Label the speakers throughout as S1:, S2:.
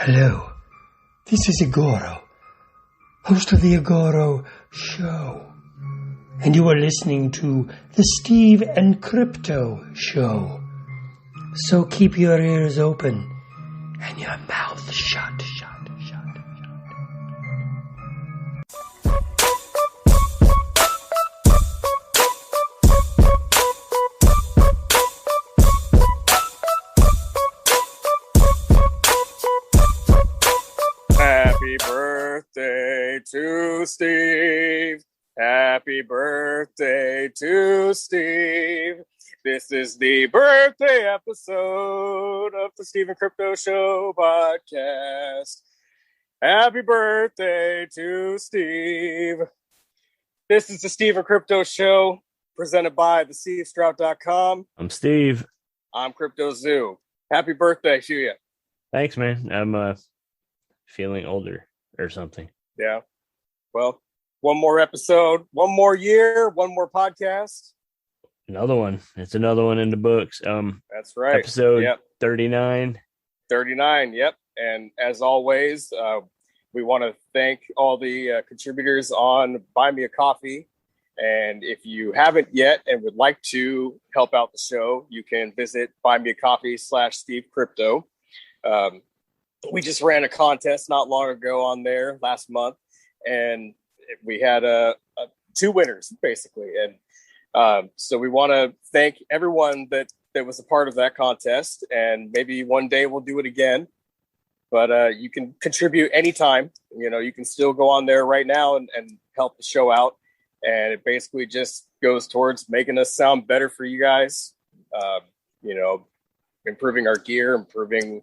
S1: Hello, this is Igoro, host of the Igoro Show, and you are listening to the Steve and Crypto Show. So keep your ears open and your mouth shut.
S2: Happy birthday to Steve. Happy birthday to Steve. This is the birthday episode of the Steve and Crypto Show podcast. Happy birthday to Steve. This is the Steve and Crypto Show presented by thestevestrout.com.
S3: I'm Steve.
S2: I'm Crypto Zoo. Happy birthday to you.
S3: Thanks, man. I'm feeling older or something.
S2: Yeah. Well, one more episode, one more year, one more podcast.
S3: Another one. It's another one in the books.
S2: That's right.
S3: Episode 39.
S2: 39, yep. And as always, we want to thank all the contributors on Buy Me a Coffee. And if you haven't yet and would like to help out the show, you can visit buymeacoffee.com/Steve Crypto. We just ran a contest not long ago on there last month, and we had two winners basically. And so we want to thank everyone that was a part of that contest, and maybe one day we'll do it again. But you can contribute anytime. You know, you can still go on there right now and help the show out. And it basically just goes towards making us sound better for you guys. You know, improving our gear, improving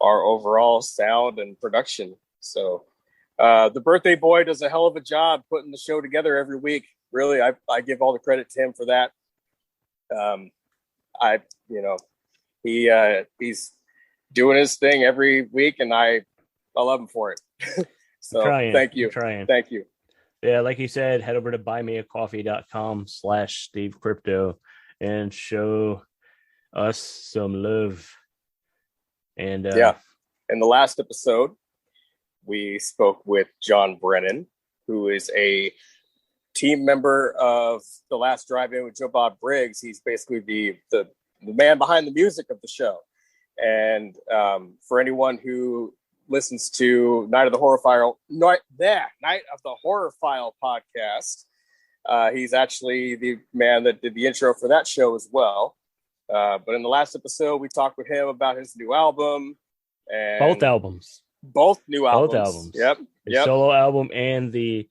S2: our overall sound and production. So the birthday boy does a hell of a job putting the show together every week. Really, I give all the credit to him for that. He's doing his thing every week, and I love him for it. So thank you. Thank you.
S3: Yeah, like you said, head over to buymeacoffee.com/Steve Crypto and show us some love. And
S2: in the last episode, we spoke with John Brennan, who is a team member of The Last Drive-In with Joe Bob Briggs. He's basically the man behind the music of the show. And for anyone who listens to Night of the Horror File podcast, he's actually the man that did the intro for that show as well. But in the last episode, we talked with him about his new album. And
S3: both albums.
S2: Both new albums.
S3: Both albums.
S2: Yep.
S3: His solo album and the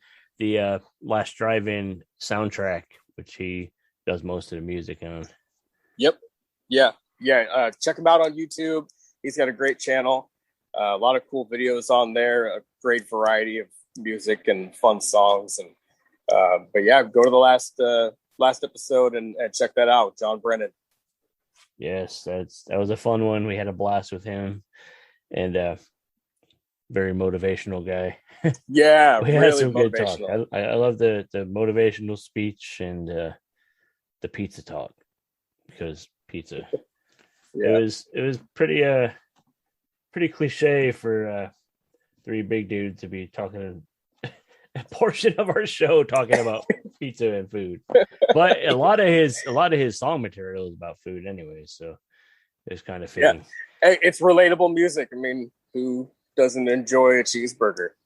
S3: Last Drive-In soundtrack, which he does most of the music on.
S2: Yep. Yeah. Check him out on YouTube. He's got a great channel. A lot of cool videos on there. A great variety of music and fun songs. And but yeah, go to the last episode and check that out. John Brennan.
S3: Yes, that was a fun one. We had a blast with him, and very motivational guy.
S2: Yeah,
S3: we
S2: really
S3: had some good talk.
S2: motivational.
S3: I love the motivational speech and the pizza talk, because pizza.
S2: Yeah.
S3: It was pretty cliche for three big dudes to be talking a portion of our show talking about pizza and food. But a lot of his song material is about food anyway, so it's kind of fitting.
S2: Yeah. Hey, it's relatable music. I mean, who doesn't enjoy a cheeseburger?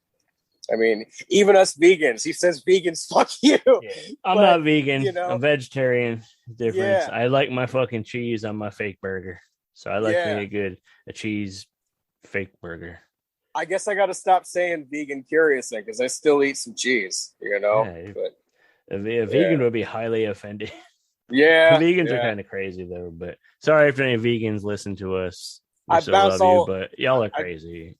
S2: I mean, even us vegans. He says vegans, fuck you.
S3: Yeah. I'm not vegan.
S2: You know,
S3: I'm vegetarian. Difference.
S2: Yeah.
S3: I like my fucking cheese on my fake burger. So I like a cheese fake burger.
S2: I guess I got to stop saying vegan curious thing, because I still eat some cheese, you know.
S3: Yeah,
S2: but
S3: a vegan would be highly offended.
S2: Yeah,
S3: vegans are kind of crazy though. But sorry if any vegans listen to us. We
S2: I
S3: still
S2: bounce
S3: love you, but y'all are crazy.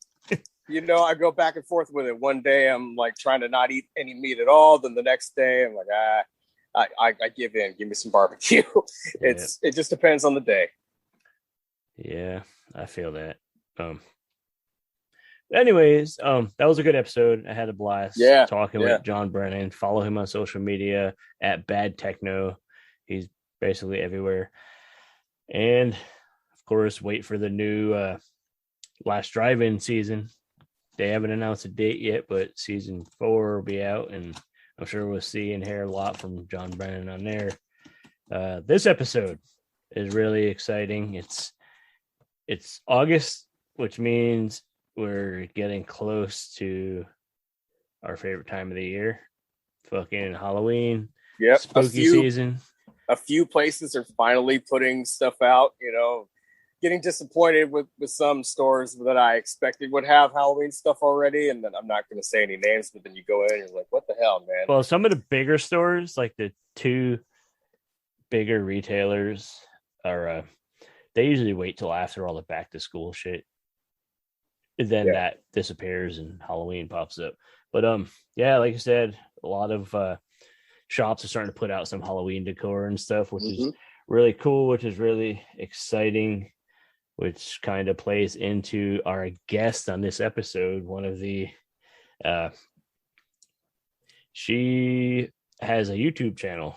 S2: You know, I go back and forth with it. One day I'm like trying to not eat any meat at all. Then the next day I'm like, I give in. Give me some barbecue. It just depends on the day.
S3: Yeah, I feel that. Anyways, that was a good episode. I had a blast talking with John Brennan. Follow him on social media at Bad Techno. He's basically everywhere. And of course, wait for the new last drive-in season. They haven't announced a date yet, but season 4 will be out, and I'm sure we'll see and hear a lot from John Brennan on there. This episode is really exciting. It's August, which means we're getting close to our favorite time of the year, fucking Halloween.
S2: Yep,
S3: spooky season.
S2: A few places are finally putting stuff out, getting disappointed with some stores that I expected would have Halloween stuff already. And then I'm not going to say any names, but then you go in and you're like, what the hell, man?
S3: Well, some of the bigger stores, like the 2 bigger retailers, are they usually wait till after all the back to school shit. And then that disappears and Halloween pops up. But like I said, a lot of shops are starting to put out some Halloween decor and stuff, which is really cool, which is really exciting, which kind of plays into our guest on this episode. One of the she has a YouTube channel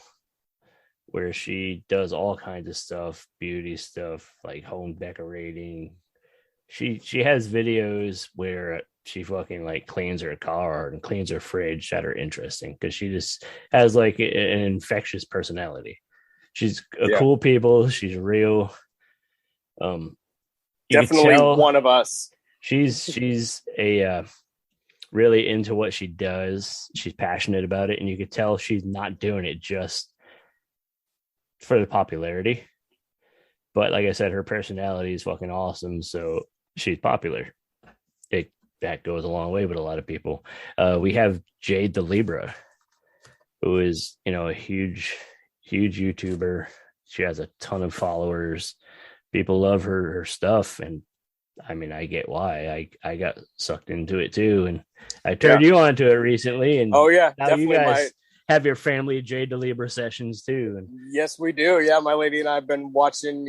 S3: where she does all kinds of stuff, beauty stuff, like home decorating. She has videos where she fucking like cleans her car and cleans her fridge that are interesting because she just has like an infectious personality. She's cool people. She's real.
S2: Definitely one of us.
S3: She's a really into what she does. She's passionate about it, and you could tell she's not doing it just for the popularity. But like I said, her personality is fucking awesome, so she's popular. That goes a long way with a lot of people. We have Jade The Libra, who is, a huge YouTuber. She has a ton of followers. People love her stuff, and I mean, I get why. I got sucked into it too, and I turned you onto it recently. And
S2: now
S3: definitely you guys have your family Jade The Libra sessions too. And
S2: yes, we do. Yeah, my lady and I have been watching.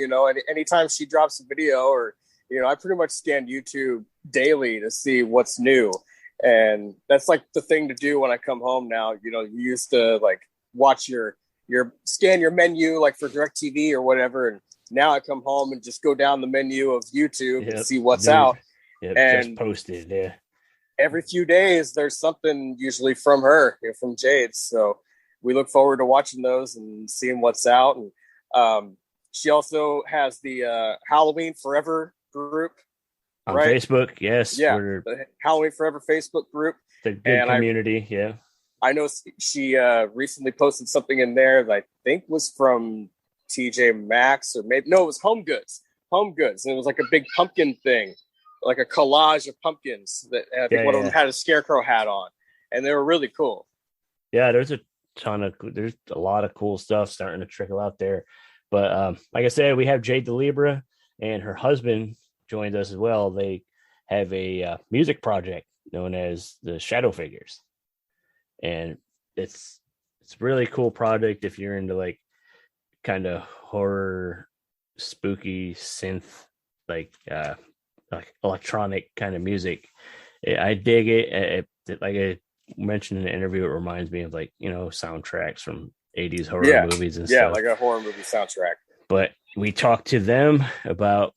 S2: Anytime she drops a video, or I pretty much scan YouTube daily to see what's new, and that's like the thing to do when I come home now. You used to like watch your scan your menu like for DirecTV or whatever, and now I come home and just go down the menu of YouTube and see what's out.
S3: And just posted. Yeah.
S2: Every few days, there's something usually from her, from Jade. So we look forward to watching those and seeing what's out. And she also has the Halloween Forever group
S3: on Facebook. Yes.
S2: Yeah. The Halloween Forever Facebook group.
S3: The good community.
S2: I know she recently posted something in there that I think was from TJ Maxx, or maybe it was Home Goods, and it was like a big pumpkin thing, like a collage of pumpkins that I think one of them had a scarecrow hat on, and they were really cool.
S3: There's a lot of cool stuff starting to trickle out there. But like I said, we have Jade The Libra, and her husband joined us as well. They have a music project known as the Shadow Figures, and it's a really cool project if you're into like kind of horror, spooky synth, like electronic kind of music. I dig it. Like I mentioned in the interview, it reminds me of like soundtracks from 80s horror movies and stuff.
S2: Like a horror movie soundtrack.
S3: But we talked to them about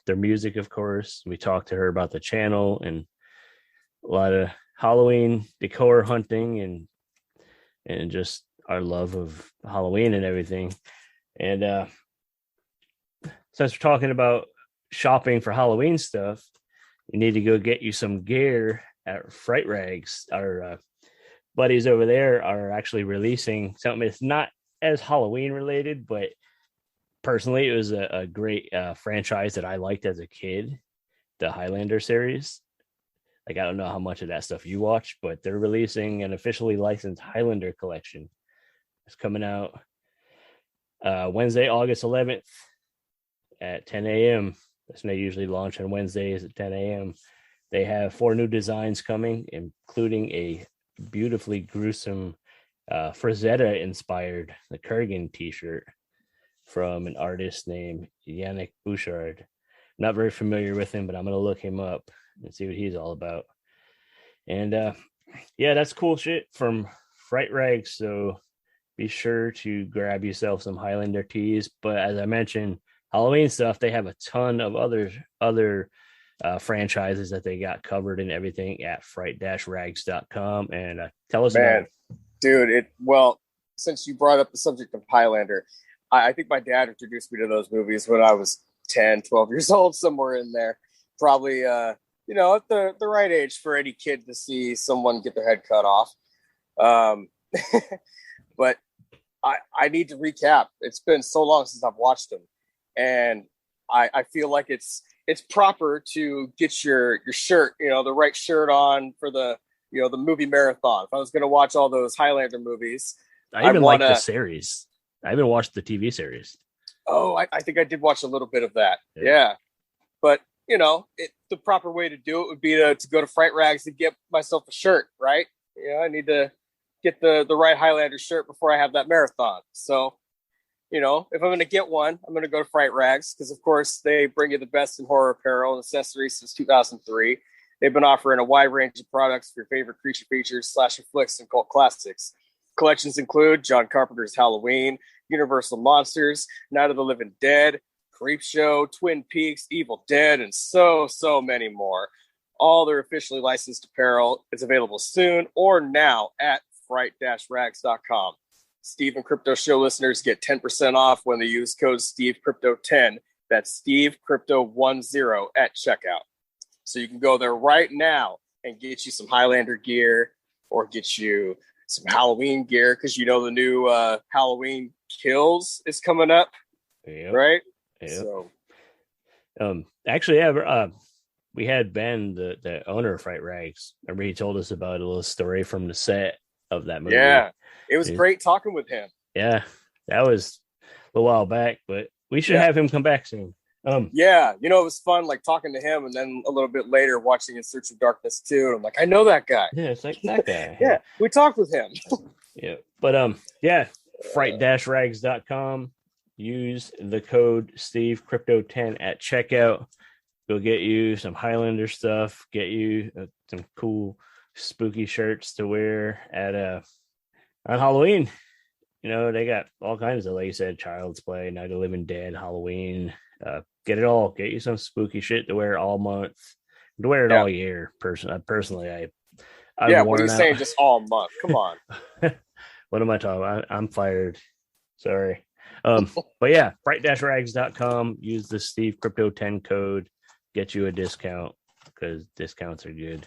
S3: their music, of course. We talked to her about the channel and a lot of Halloween decor hunting and just our love of Halloween and everything. And since we're talking about shopping for Halloween stuff, you need to go get you some gear at Fright Rags. Our buddies over there are actually releasing something that's not as Halloween related, but personally, it was a great franchise that I liked as a kid, the Highlander series. Like, I don't know how much of that stuff you watch, but they're releasing an officially licensed Highlander collection. It's coming out Wednesday, August 11th at 10 a.m. That's when they usually launch on Wednesdays at 10 a.m. They have 4 new designs coming, including a beautifully gruesome Frazetta-inspired the Kurgan t-shirt from an artist named Yannick Bouchard. Not very familiar with him, but I'm going to look him up and see what he's all about. And that's cool shit from Fright Rags. So be sure to grab yourself some Highlander tees. But as I mentioned, Halloween stuff, they have a ton of other franchises that they got covered and everything at fright-rags.com. And tell us
S2: Man,
S3: about
S2: dude, well, since you brought up the subject of Highlander, I think my dad introduced me to those movies when I was 10, 12 years old, somewhere in there. Probably, at the right age for any kid to see someone get their head cut off. Um, but I need to recap. It's been so long since I've watched them. And I feel like it's proper to get your shirt, the right shirt on for the movie marathon. If I was going to watch all those Highlander movies,
S3: I even like the series. I haven't watched the TV series.
S2: Oh, I think I did watch a little bit of that. Yeah. But, the proper way to do it would be to go to Fright Rags and get myself a shirt, right? I need to get the right Highlander shirt before I have that marathon. So, if I'm going to get one, I'm going to go to Fright Rags because, of course, they bring you the best in horror apparel and accessories since 2003. They've been offering a wide range of products for your favorite creature features, slasher flicks, and cult classics. Collections include John Carpenter's Halloween, Universal Monsters, Night of the Living Dead, Creepshow, Twin Peaks, Evil Dead, and so many more. All their officially licensed apparel is available soon or now at fright-rags.com. Steve and Crypto Show listeners get 10% off when they use code SteveCrypto10. That's SteveCrypto10 at checkout. So you can go there right now and get you some Highlander gear or get you some Halloween gear because the new Halloween Kills is coming up, right?
S3: Yep.
S2: So,
S3: actually, yeah, we had Ben, the owner of Fright Rags. Remember, he told us about a little story from the set of that movie.
S2: Yeah, it was great talking with him.
S3: Yeah, that was a while back, but we should have him come back soon.
S2: Yeah, it was fun, like talking to him, and then a little bit later watching In Search of Darkness too. And I'm like, I know that guy.
S3: Yeah, it's like that guy.
S2: Yeah, we talked with him.
S3: Yeah, but fright-rags.com. Use the code SteveCrypto10 at checkout. Go get you some Highlander stuff. Get you some cool spooky shirts to wear at on Halloween. They got all kinds of, like you said, Child's Play, Night of the Living Dead, Halloween. Get it all. Get you some spooky shit to wear all month. To wear it all year. Personally,
S2: what are you saying? Just all month? Come on.
S3: What am I talking about? I'm fired. Sorry. But yeah, fright-rags.com. Use the Steve Crypto 10 code. Get you a discount because discounts are good.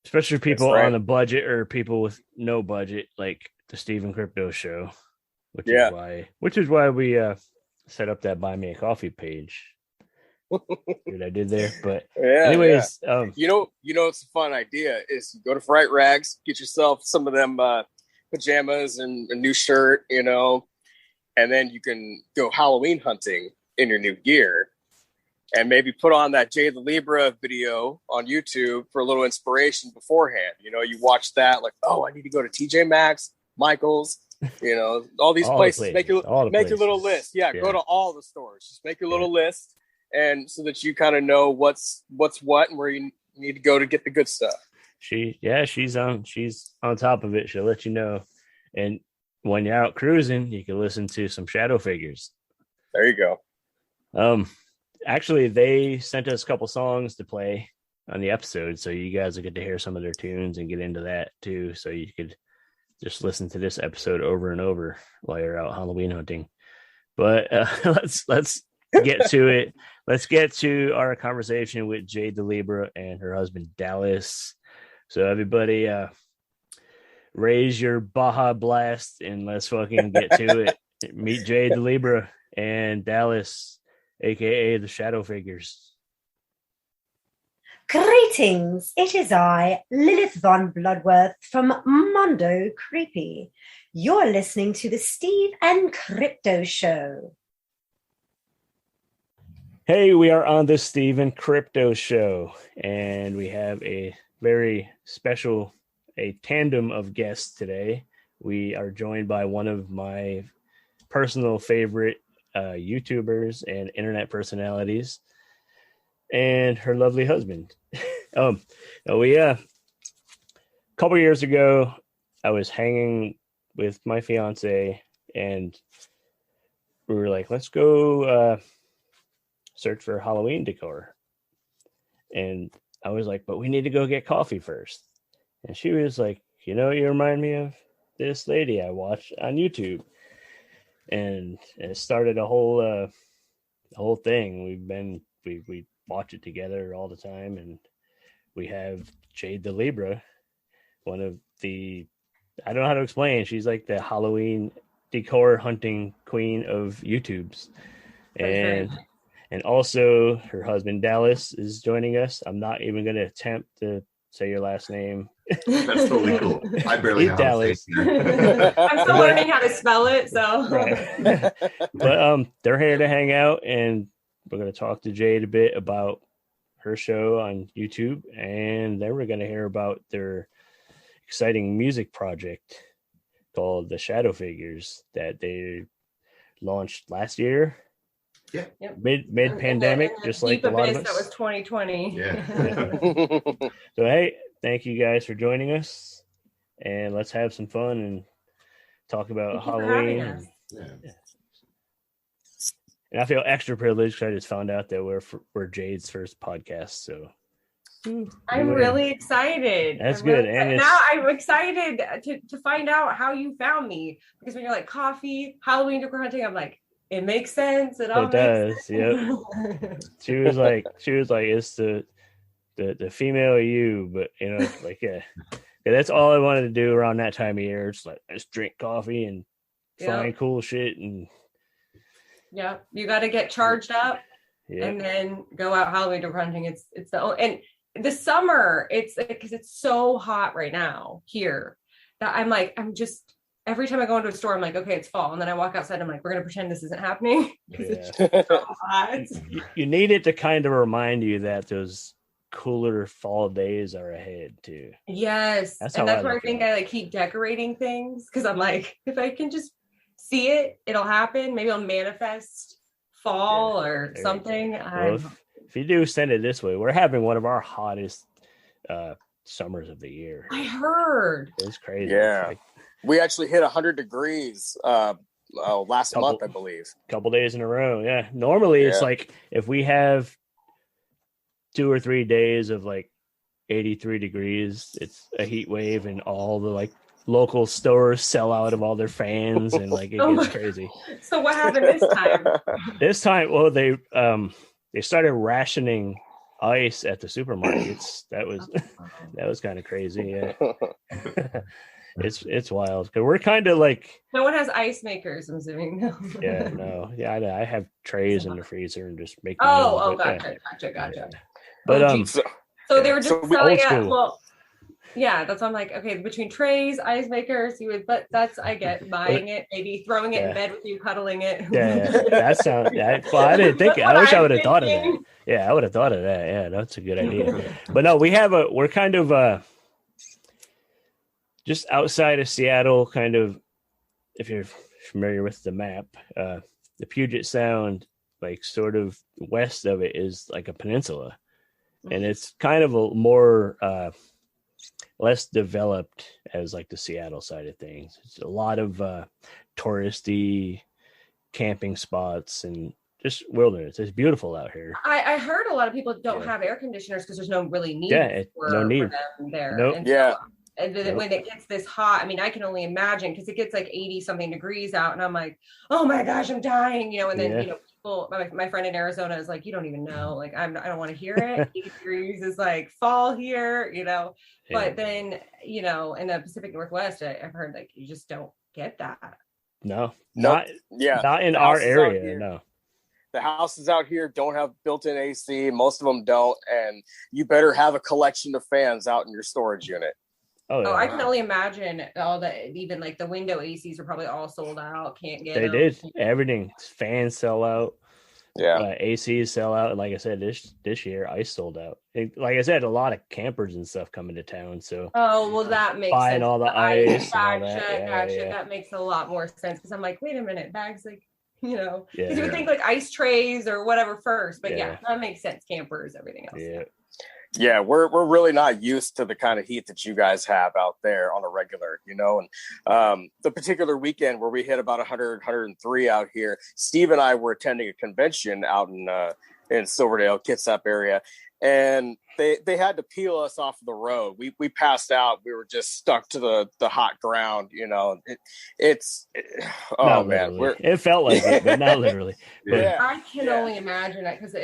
S3: Especially people on a budget or people with no budget, like the Steven Crypto Show, which is why we set up that Buy Me a Coffee page. What I did there, but anyways,
S2: it's a fun idea is go to Fright Rags, get yourself some of them pajamas and a new shirt, and then you can go Halloween hunting in your new gear. And maybe put on that Jade The Libra video on YouTube for a little inspiration beforehand. You watch that like, oh, I need to go to TJ Maxx, Michael's, all these places. Make your little list. Yeah, go to all the stores. Just make your little list, and so that you kind of know what's what and where you need to go to get the good stuff.
S3: She's on top of it. She'll let you know. And when you're out cruising, you can listen to some Shadow Figures.
S2: There you go.
S3: Actually, they sent us a couple songs to play on the episode, so you guys will get to hear some of their tunes and get into that too. So you could just listen to this episode over and over while you're out Halloween hunting. But let's get to it. Let's get to our conversation with Jade The Libra and her husband Dallas. So everybody, raise your Baja Blast and let's fucking get to it. Meet Jade The Libra and Dallas, aka the Shadow Figures.
S4: Greetings, it is I, Lilith Von Bloodworth from Mondo Creepy. You're listening to the Steve and Crypto Show.
S3: Hey, we are on the Steve and Crypto Show, and we have a very special, a tandem of guests today. We are joined by one of my personal favorite YouTubers and internet personalities, and her lovely husband. A couple years ago, I was hanging with my fiance, and we were like, let's go search for Halloween decor. And I was like, but we need to go get coffee first. And she was like, you remind me of this lady I watched on YouTube. And it started a whole thing. We watch it together all the time. And we have Jade the Libra, one of the, I don't know how to explain. She's like the Halloween decor hunting queen of YouTubes. And also her husband Dallas is joining us. I'm not even going to attempt to say your last name.
S5: That's totally cool. I barely know how to say
S6: it. I'm still learning how to spell it, so.
S3: Right. But they're here to hang out, and we're going to talk to Jade a bit about her show on YouTube, and then we're going to hear about their exciting music project called The Shadow Figures that they launched last year.
S5: Yeah.
S3: Mid pandemic, just like a lot of us.
S6: That was 2020.
S5: Yeah.
S3: So hey, thank you guys for joining us, and let's have some fun and talk about Halloween. And I feel extra privileged because I just found out that we're Jade's first podcast. So
S6: I'm really excited.
S3: That's good.
S6: And now I'm excited to find out how you found me, because when you're like coffee, Halloween decor hunting, I'm like, it makes sense. It
S3: does. Yep. She was like, it's the female you, but yeah, that's all I wanted to do around that time of year. It's like, just drink coffee and find cool shit. And
S6: yeah, you got to get charged up and then go out Halloween decor hunting. It's and the summer, it's because it's so hot right now here that I'm just, every time I go into a store, I'm like, okay, it's fall. And then I walk outside, I'm like, we're going to pretend this isn't happening. It's so hot.
S3: You need it to kind of remind you that those cooler fall days are ahead too.
S6: Yes. That's why I think I like keep decorating things, because I'm like, if I can just see it, it'll happen. Maybe I'll manifest fall or something.
S3: Well, if you do send it this way, we're having one of our hottest summers of the year.
S6: I heard.
S3: It's crazy.
S2: Yeah. We actually hit 100 degrees last month, I believe.
S3: Couple days in a row. Yeah. Normally it's like if we have 2 or 3 days of like 83 degrees, it's a heat wave, and all the like local stores sell out of all their fans, and like it gets crazy.
S6: So what happened this time?
S3: This time, well, they started rationing ice at the supermarkets. That was kind of crazy. Yeah. It's wild because we're kind of like,
S6: no one has ice makers, I'm assuming.
S3: I have trays in the freezer and just make
S6: gotcha.
S3: But
S6: so they were just selling it. Well, yeah, that's why I'm like, okay, between trays, ice makers, I get buying it, maybe throwing it in bed with you, cuddling it.
S3: That sounds. Well, I didn't think. I wish I would have thought of that. Yeah, I would have thought of that. Yeah, that's a good idea. But no, we're kind of just outside of Seattle, kind of, if you're familiar with the map, the Puget Sound, like sort of west of it is like a peninsula. And it's kind of a more less developed as like the Seattle side of things. It's a lot of touristy camping spots and just wilderness. It's beautiful out here.
S6: I heard a lot of people don't have air conditioners because there's no really need
S3: no need
S6: for them there.
S3: Nope.
S6: And then when it gets this hot, I mean, I can only imagine, because it gets like 80 something degrees out, and I'm like, oh my gosh, I'm dying, and then people, my friend in Arizona is like, you don't even know, like I don't want to hear it. 80 degrees is like fall here, but then in the Pacific Northwest, I've heard like you just don't get that.
S3: Not in our area. No.
S2: The houses out here don't have built-in AC. Most of them don't, and you better have a collection of fans out in your storage unit.
S6: Oh, I can only imagine all the, even like the window ACs are probably all sold out. Can't get
S3: them. They did everything. Fans sell out.
S2: Yeah.
S3: ACs sell out. And like I said, this year ice sold out. Like I said, a lot of campers and stuff coming to town. So
S6: that makes
S3: buying
S6: sense.
S3: all the ice.
S6: Gotcha. That makes a lot more sense, because I'm like, wait a minute, bags like, because you would think like ice trays or whatever first, but that makes sense. Campers, everything else.
S2: Yeah, we're really not used to the kind of heat that you guys have out there on a regular, and the particular weekend where we hit about 100, 103 out here, Steve and I were attending a convention out in Silverdale, Kitsap area, and they had to peel us off the road. We passed out. We were just stuck to the hot ground,
S3: Oh
S2: man,
S3: it felt like it, but not literally. But
S2: yeah.
S6: I can only imagine that because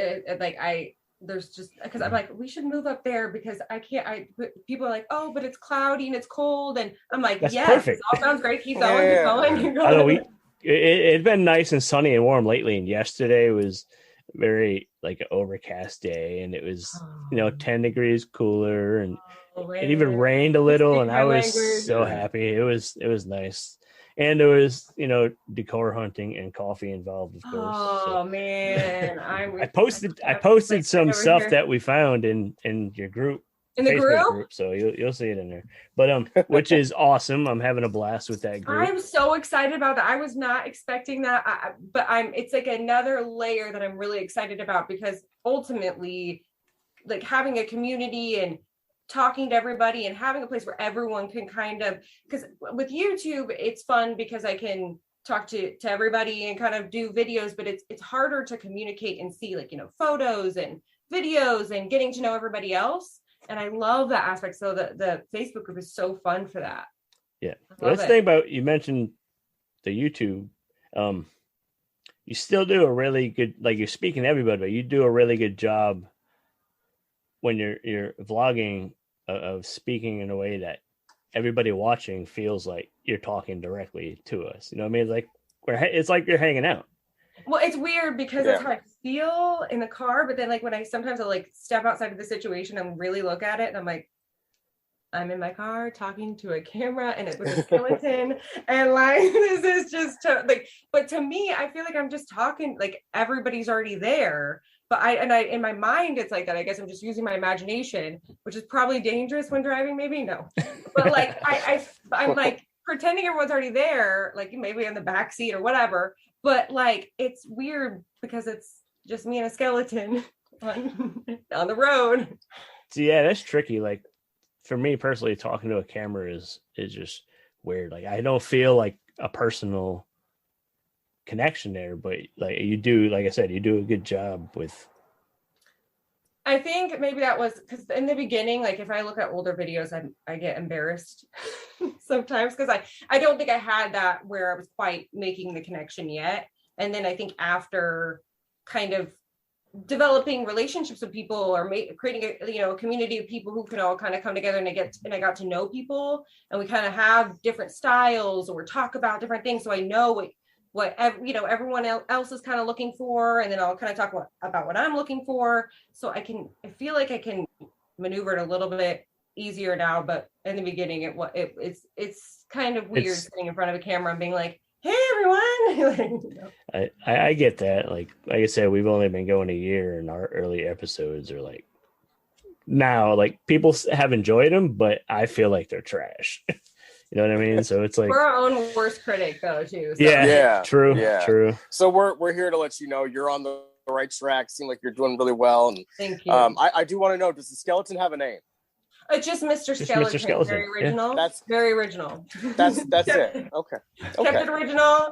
S6: there's just because I'm like, we should move up there because I can't. People are like, oh, but it's cloudy and it's cold, and I'm like,
S3: that's
S6: yes,
S3: perfect.
S6: It all sounds great. Keep going, keep going, keep going.
S3: I know it's been nice and sunny and warm lately, and yesterday was very like an overcast day, and it was 10 degrees cooler, and it even rained a little, and I was so happy. It was nice. And there was, decor hunting and coffee involved, of course.
S6: Oh man,
S3: I posted some stuff that we found in your group,
S6: in the group.
S3: So you'll see it in there. But which is awesome. I'm having a blast with that group.
S6: I'm so excited about that. I was not expecting that, but it's like another layer that I'm really excited about because ultimately, like having a community and talking to everybody and having a place where everyone can kind of, because with YouTube it's fun because I can talk to everybody and kind of do videos, but it's harder to communicate and see like photos and videos and getting to know everybody else, and I love that aspect. So the Facebook group is so fun for that.
S3: Yeah, let's think about, you mentioned the YouTube, you still do a really good, like you're speaking to everybody, but you do a really good job when you're vlogging of speaking in a way that everybody watching feels like you're talking directly to us. You know what I mean? It's like you're hanging out.
S6: Well, it's weird because that's how I feel in the car, but then like when sometimes I like step outside of the situation and really look at it, and I'm like, I'm in my car talking to a camera and it was a skeleton and like this is just but to me I feel like I'm just talking, like everybody's already there. But I in my mind it's like that. I guess I'm just using my imagination, which is probably dangerous when driving, maybe. No, but like I'm like pretending everyone's already there, like maybe in the back seat or whatever. But like it's weird because it's just me and a skeleton on the road.
S3: So yeah, that's tricky. Like for me personally, talking to a camera is just weird. Like I don't feel like a personal connection there, but like you do, like I said, you do a good job with.
S6: I think maybe that was because in the beginning, like if I look at older videos, I get embarrassed sometimes because I don't think I had that where I was quite making the connection yet. And then I think after kind of developing relationships with people or creating a community of people who can all kind of come together, and I got to know people, and we kind of have different styles or talk about different things, so I know what everyone else is kind of looking for, and then I'll kind of talk about what I'm looking for, so I feel like I can maneuver it a little bit easier now. But in the beginning it's kind of weird sitting in front of a camera and being like, hey everyone.
S3: I get that. Like I said, we've only been going a year, and our early episodes are like, now like people have enjoyed them, but I feel like they're trash. You know what I mean? So it's like
S6: we're our own worst critic though too. So.
S2: Yeah,
S3: true.
S2: Yeah.
S3: True.
S2: So we're here to let you know you're on the right track. Seem like you're doing really well. And
S6: thank you.
S2: I do want to know, does the skeleton have a name?
S6: It's just Mr. Skeleton.
S3: Mr. Skeleton.
S6: Very original.
S2: Yeah. That's
S6: very original.
S2: That's it. Okay.
S6: Kept it original,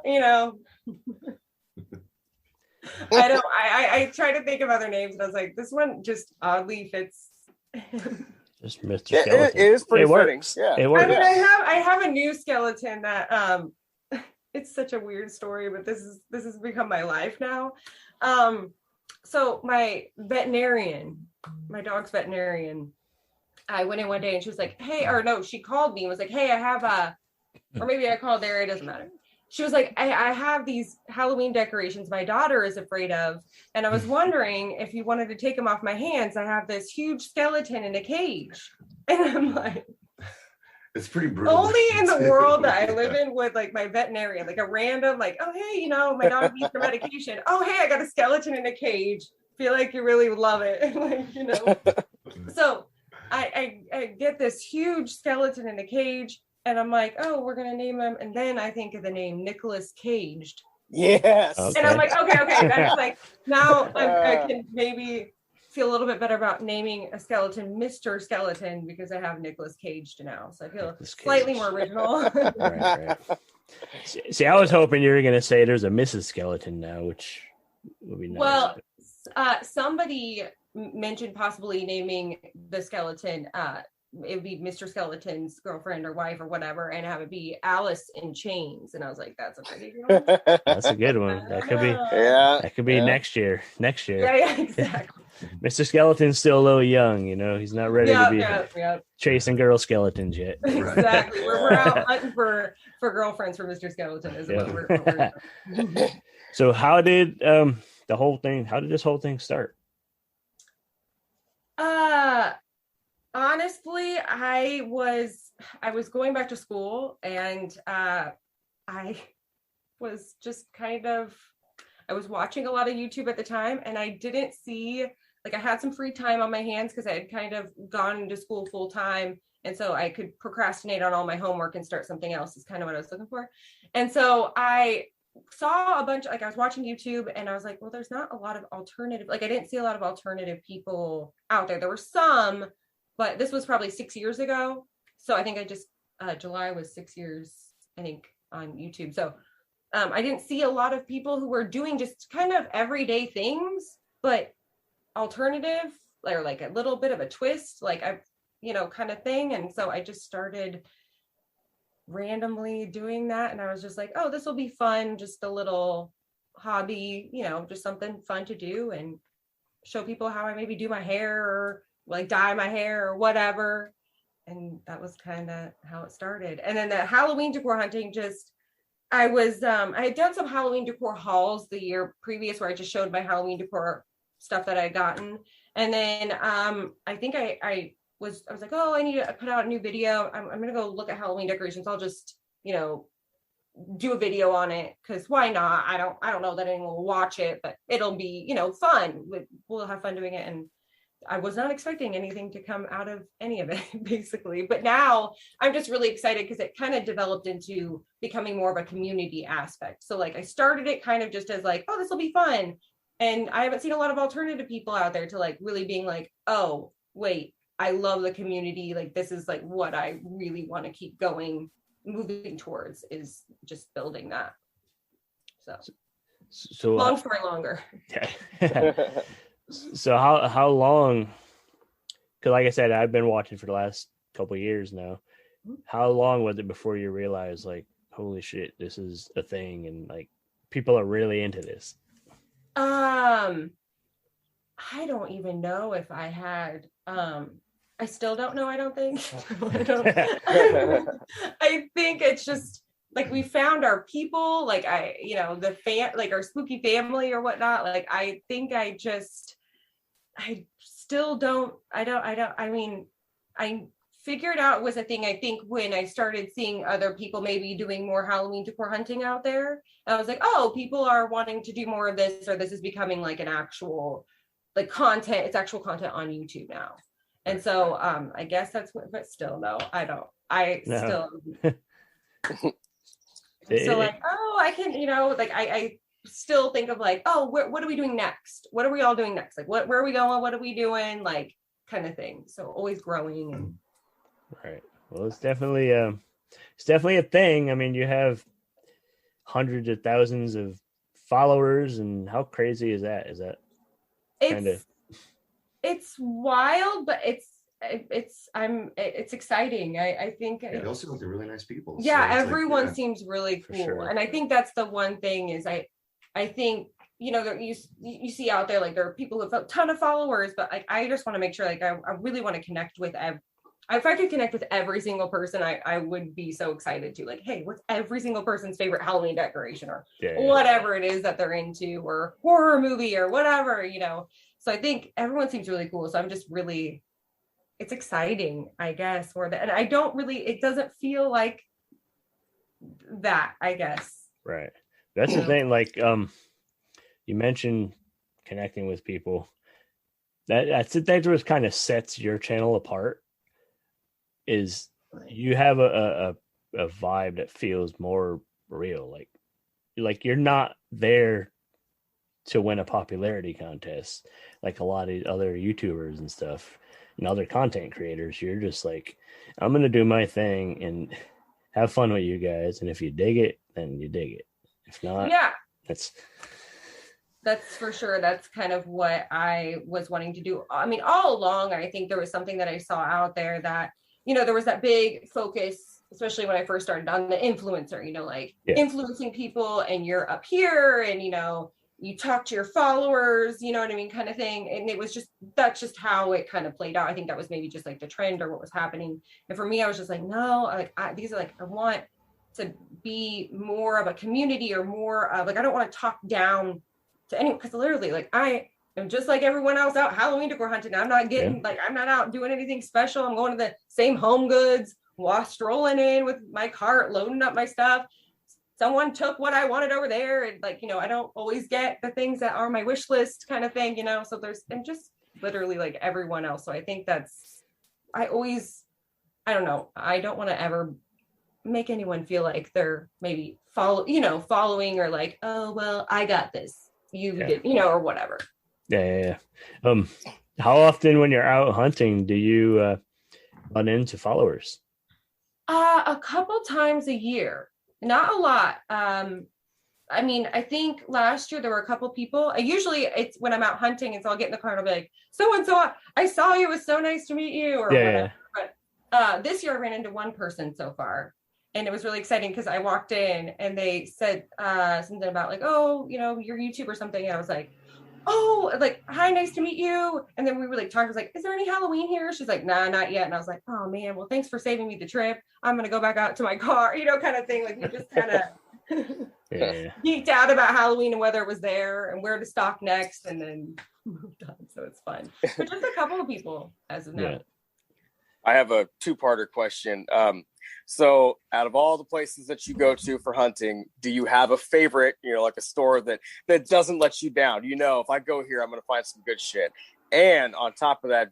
S6: I try to think of other names, and I was like, this one just oddly fits.
S3: Just Mr. Skeleton.
S2: It is pretty fitting. Yeah.
S3: It works.
S6: I mean, I have a new skeleton that it's such a weird story, but this has become my life now. So my dog's veterinarian, I went in one day and she was like, hey, or no, she called me and was like, hey, I have or maybe I called there, it doesn't matter. She was like, I have these Halloween decorations my daughter is afraid of, and I was wondering if you wanted to take them off my hands. I have this huge skeleton in a cage. And I'm like,
S5: it's pretty brutal.
S6: Only in the world that I live in would like my veterinarian, like a random, like, oh, hey, my dog needs her medication. Oh, hey, I got a skeleton in a cage. Feel like you really would love it. So I get this huge skeleton in a cage. And I'm like, oh, we're going to name him. And then I think of the name Nicolas Caged.
S2: Yes.
S6: Okay. And I'm like, okay. That's like, now I can maybe feel a little bit better about naming a skeleton Mr. Skeleton because I have Nicolas Cage now. So I feel slightly more original.
S3: Right. See, I was hoping you were going to say there's a Mrs. Skeleton now, which would be nice.
S6: Well, somebody mentioned possibly naming the skeleton. It would be Mr. Skeleton's girlfriend or wife or whatever, and have it be Alice in Chains. And I was like, that's a pretty good one.
S3: That's a good one. That could be. That could be next year.
S6: Yeah, exactly.
S3: Mr. Skeleton's still a little young, he's not ready to be chasing girl skeletons yet.
S6: Exactly. We're out hunting for girlfriends for Mr. Skeleton is what we're
S3: So how did this whole thing start?
S6: Honestly, I was going back to school, and I was just I was watching a lot of YouTube at the time, and I didn't see, I had some free time on my hands because I had kind of gone to school full time. And so I could procrastinate on all my homework and start something else is kind of what I was looking for. And so I saw a bunch, I was watching YouTube, and I was like, well, there's not a lot of alternative, I didn't see a lot of alternative people out there. There were some, but this was probably 6 years ago. So I think July was 6 years, I think, on YouTube. So I didn't see a lot of people who were doing just kind of everyday things, but alternative, or a little bit of a twist, kind of thing. And so I just started randomly doing that. And I was just like, oh, this will be fun. Just a little hobby, just something fun to do and show people how I maybe do my hair or dye my hair or whatever. And that was kind of how it started. And then the Halloween decor hunting, I had done some Halloween decor hauls the year previous where I just showed my Halloween decor stuff that I'd gotten. And then I think I was like, oh, I need to put out a new video. I'm going to go look at Halloween decorations. I'll just, do a video on it, because why not? I don't know that anyone will watch it, but it'll be, fun. We'll have fun doing it. And I was not expecting anything to come out of any of it, basically. But now I'm just really excited because it kind of developed into becoming more of a community aspect. So I started it kind of just as oh, this will be fun. And I haven't seen a lot of alternative people out there to really being oh, wait, I love the community. This is what I really want to keep moving towards, is just building that. So long story longer.
S3: Yeah. So how long, because like I said, I've been watching for the last couple of years now. How long was it before you realized holy shit, this is a thing and people are really into this?
S6: I don't even know if I had I still don't know, I don't think. I think it's just we found our people, our spooky family or whatnot. I think I figured out it was a thing, I think, when I started seeing other people maybe doing more Halloween decor hunting out there. I was like, oh, people are wanting to do more of this, or this is becoming an actual content. It's actual content on YouTube now. And so I guess that's what, but still, no, I don't. Still. So oh, I can, I still think of oh, what are we doing next? What are we all doing next? Where are we going? What are we doing? Kind of thing. So always growing. And
S3: right. Well, it's definitely a thing. I mean, you have hundreds of thousands of followers, and how crazy is that? Is that
S6: it's wild, but it's exciting. I think
S5: they also look really nice people.
S6: Yeah, so everyone seems really cool. Sure. And I think that's the one thing is I think, you see out there, there are people who have a ton of followers, but I just want to make sure I really want to connect with if I could connect with every single person, I would be so excited to hey, what's every single person's favorite Halloween decoration or whatever it is that they're into, or horror movie or whatever, So I think everyone seems really cool. So I'm just really, it's exciting, I guess, and I don't really, it doesn't feel like that, I guess.
S3: Right. That's the thing. You mentioned connecting with people. That's what kind of sets your channel apart. Is you have a vibe that feels more real. Like you're not there to win a popularity contest like a lot of other YouTubers and stuff and other content creators. You're just like, I'm going to do my thing and have fun with you guys. And if you dig it, then you dig it. If not,
S6: yeah,
S3: that's
S6: for sure. That's kind of what I was wanting to do. I mean, all along, I think there was something that I saw out there that, there was that big focus, especially when I first started, on the influencer, influencing people, and you're up here and, you talk to your followers, you know what I mean, kind of thing. And it was that's just how it kind of played out. I think that was maybe just like the trend or what was happening. And for me, I was just like, no, I want to be more of a community, or more of I don't want to talk down to anyone, because literally I am just like everyone else out Halloween decor hunting. I'm not getting I'm not out doing anything special. I'm going to the same Home Goods, strolling in with my cart, loading up my stuff. Someone took what I wanted over there, and I don't always get the things that are my wish list kind of thing, so I'm just literally like everyone else. So I think I don't know, I don't want to ever make anyone feel like they're maybe following, or like, oh well, I got this, you did, or whatever.
S3: Yeah. How often when you're out hunting do you run into followers?
S6: A couple times a year, not a lot. I mean, I think last year there were a couple people. It's when I'm out hunting, and so I'll get in the car and I'll be like, so-and-so, I saw you, it was so nice to meet you, or whatever. But this year I ran into one person so far, and it was really exciting because I walked in and they said something about like, oh, you're YouTube or something. And I was like, oh, like, hi, nice to meet you. And then we were like talking, I was like, is there any Halloween here? She's like, nah, not yet. And I was like, oh man, well, thanks for saving me the trip. I'm going to go back out to my car, kind of thing. Like, we just kind of geeked out about Halloween and whether it was there and where to stock next, and then moved on. So it's fun. But just a couple of people as of now.
S2: Yeah. I have a two-parter question. So out of all the places that you go to for hunting, do you have a favorite, like a store that doesn't let you down? If I go here, I'm going to find some good shit. And on top of that,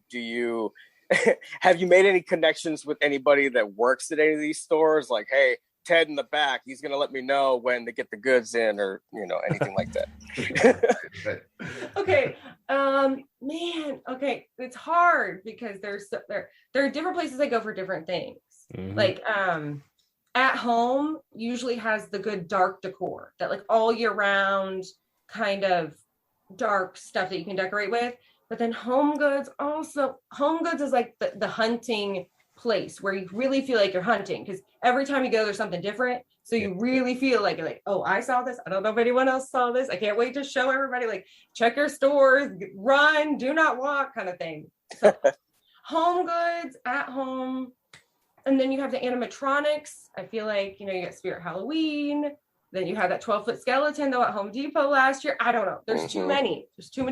S2: have you made any connections with anybody that works at any of these stores? Like, hey, Ted in the back, he's going to let me know when to get the goods in, or, anything like that.
S6: Okay. Man, okay. It's hard because there are different places I go for different things. Mm-hmm. Like, At Home usually has the good dark decor, that like all year round kind of dark stuff that you can decorate with. But then Home Goods is like the hunting place where you really feel like you're hunting, because every time you go there's something different, so you really feel like you're like, oh, I saw this, I don't know if anyone else saw this, I can't wait to show everybody, like, check your stores, run, do not walk, kind of thing. So Home Goods, At Home, and then you have the animatronics. I feel like, you got Spirit Halloween, then you have that 12-foot skeleton though at Home Depot last year. I don't know, there's too many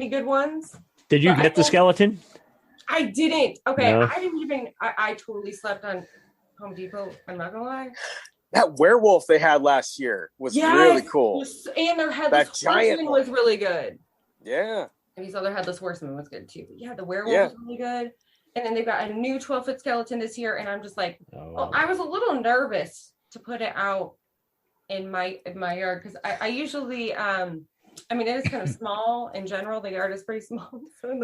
S6: good ones.
S3: Did you get the skeleton?
S6: I didn't. Okay,
S3: no.
S6: I didn't even. I totally slept on Home Depot. I'm not gonna lie.
S2: That werewolf they had last year was really cool.
S6: And their headless horseman was really good.
S2: Yeah.
S6: And these other headless horseman was good too. But yeah, the werewolf was really good. And then they've got a new 12-foot skeleton this year, and I'm just like, I was a little nervous to put it out in my yard, because I usually I mean, it is kind of small in general. The yard is pretty small. So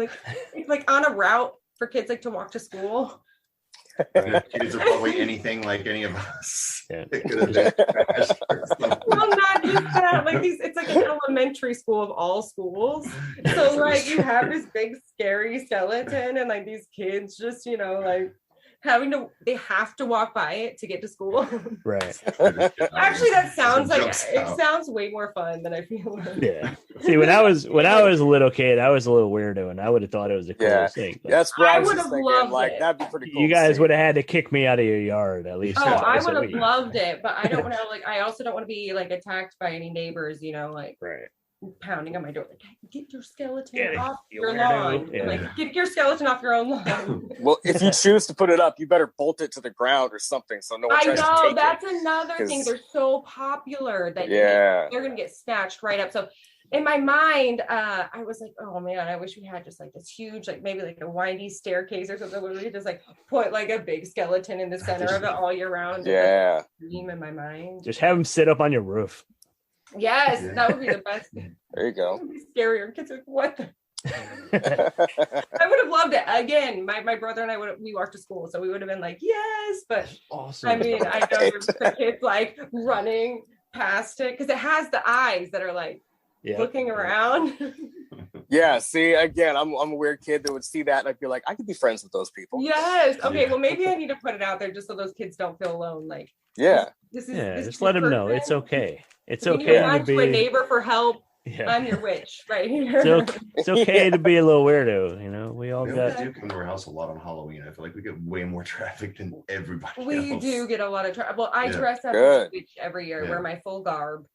S6: it's like on a route for kids like to walk to school.
S5: Kids are probably anything like any of us.
S3: Yeah.
S6: Well, not just that. Like it's like an elementary school of all schools. So like you have this big scary skeleton, and like these kids just, like they have to walk by it to get to school.
S3: Right.
S6: Actually, that sounds like it sounds way more fun than I feel like.
S3: Yeah. See, when I was a little kid, I was a little weirdo, and I would have thought it was the coolest thing.
S2: That's what I would have
S6: loved.
S2: Like, that'd be pretty cool.
S3: You guys would have had to kick me out of your yard at least.
S6: Oh, I would have loved it, but I don't want to. Like, I also don't want to be like attacked by any neighbors. Like. Right. Pounding on my door, like, get your skeleton off your lawn. Yeah. Like, get your skeleton off your own lawn.
S2: Well, if you choose to put it up, you better bolt it to the ground or something, so no one tries to take
S6: that's
S2: it.
S6: Another thing. They're so popular that they're gonna get snatched right up. So in my mind, I was like, oh man, I wish we had just like this huge, like maybe like a windy staircase or something where we could just like put like a big skeleton in the center of it all year round.
S2: Yeah.
S6: Dream in my mind.
S3: Just have them sit up on your roof.
S6: Yes, that would be the best.
S2: There you go.
S6: It would be scarier. Kids are like, what the? I would have loved it. Again, my brother and I we walked to school, so we would have been like, yes, but
S3: Awesome.
S6: I mean, I know there's the kids like running past it because it has the eyes that are like looking around.
S2: Yeah, see, again, I'm a weird kid that would see that and I'd be like, I could be friends with those people.
S6: Yes. Okay, well, maybe I need to put it out there just so those kids don't feel alone. Like, this is
S3: just let them know it's okay. It's
S6: you
S3: okay
S6: run
S3: to be
S6: a neighbor for help.
S3: Yeah.
S6: I'm your witch right here.
S3: It's okay to be a little weirdo, you know. We all
S5: We
S3: got
S5: do come to our house a lot on Halloween. I feel like we get way more traffic than everybody
S6: We
S5: else.
S6: do get a lot of traffic. Well, I dress up as a witch every year, wear my full garb.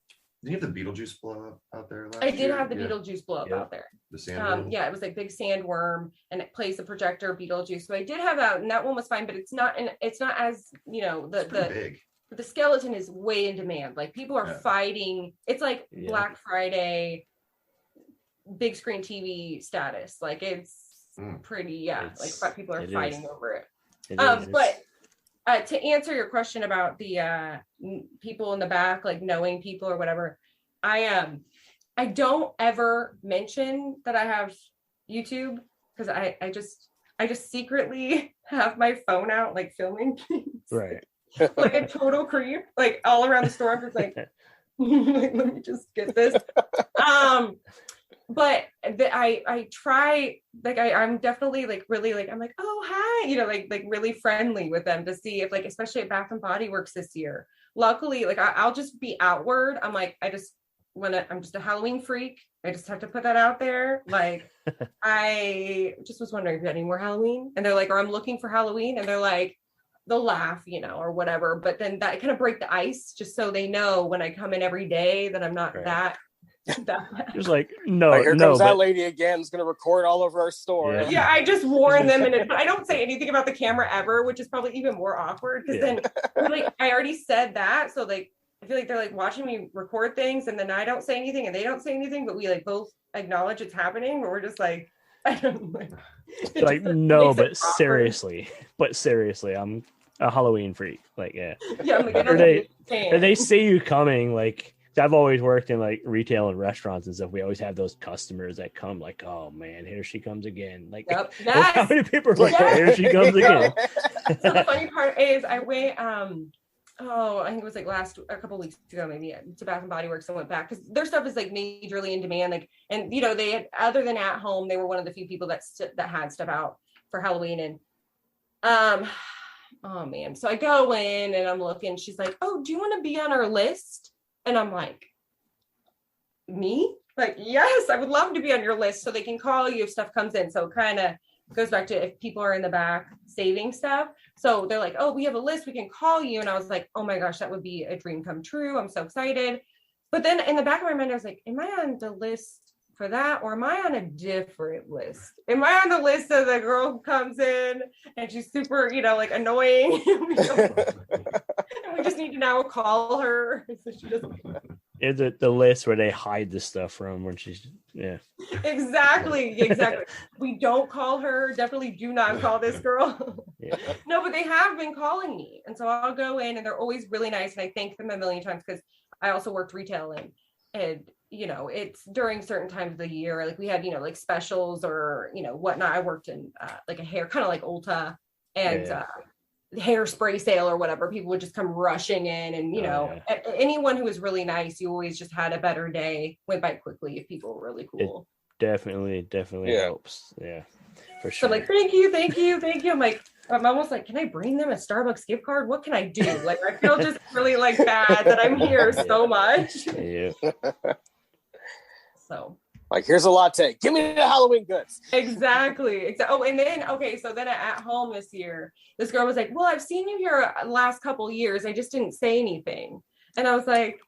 S5: Did you have the Beetlejuice blow up out there last
S6: I
S5: year?
S6: did have the Beetlejuice blow up out there.
S5: The sandworm?
S6: Yeah, it was like big sandworm and it plays the projector Beetlejuice. So I did have that, and that one was fine, but it's not as, you know, the
S5: big.
S6: The skeleton is way in demand. Like people are fighting. It's like Black Friday, big screen TV status. Like it's pretty, like people are fighting over it. But to answer your question about the people in the back, like knowing people or whatever, I don't ever mention that I have YouTube because I just secretly have my phone out like filming things.
S3: Right.
S6: Like a total creep, like all around the store. I'm just like, like, let me just get this. But I try, like I'm definitely like really like I'm like, oh hi, you know, like really friendly with them to see if like, especially at Bath and Body Works this year. Luckily, like I'll just be outward. I'm like, I'm just a Halloween freak. I just have to put that out there. Like I just was wondering if you had any more Halloween, and they're like, or I'm looking for Halloween, and they're like, they'll laugh, you know, or whatever. But then that kind of break the ice, just so they know when I come in every day that I'm not that
S3: Just like, no,
S2: like, here comes that lady again. Is going to record all over our store.
S6: Yeah, I just warn them, but I don't say anything about the camera ever, which is probably even more awkward because then, like, I already said that, so like, I feel like they're like watching me record things, and then I don't say anything, and they don't say anything, but we like both acknowledge it's happening, but we're just like, I don't know.
S3: Like, no, but seriously, I'm a Halloween freak. Like, yeah. I'm like, or they see you coming, like. I've always worked in like retail and restaurants and stuff. We always have those customers that come like, oh man, here she comes again. Like, how many people are like, oh, here she comes again?
S6: So the funny part is I went, I think it was like a couple weeks ago, maybe to Bath and Body Works. I went back because their stuff is like majorly in demand. Like, and you know, they had, other than at home, they were one of the few people that had stuff out for Halloween. And, oh man. So I go in and I'm looking, she's like, oh, do you want to be on our list? And I'm like, me? Like, yes, I would love to be on your list so they can call you if stuff comes in. So it kind of goes back to if people are in the back saving stuff. So they're like, oh, we have a list, we can call you. And I was like, oh my gosh, that would be a dream come true. I'm so excited. But then in the back of my mind, I was like, am I on the list for that? Or am I on a different list? Am I on the list of the girl who comes in and she's super, you know, like annoying? We just need to now call her. So she doesn't.
S3: Is it the list where they hide the stuff from when she's
S6: Exactly. We don't call her. Definitely do not call this girl. No, but they have been calling me. And so I'll go in and they're always really nice. And I thank them a million times because I also worked retail and you know, it's during certain times of the year. Like we had, you know, like specials or, you know, whatnot. I worked in like a hair, kind of like Ulta and hairspray sale or whatever. People would just come rushing in and, you know, anyone who was really nice, you always just had a better day, went by quickly if people were really cool.
S3: It definitely helps. Yeah, for sure.
S6: So I'm like, thank you. I'm like, I'm almost like, can I bring them a Starbucks gift card? What can I do? Like, I feel just really like bad that I'm here so much.
S3: Yeah.
S6: So
S2: like, here's a latte. Give me the Halloween goods.
S6: Exactly. Oh, and then, okay, so then at home this year, this girl was like, well, I've seen you here the last couple years. I just didn't say anything. And I was like,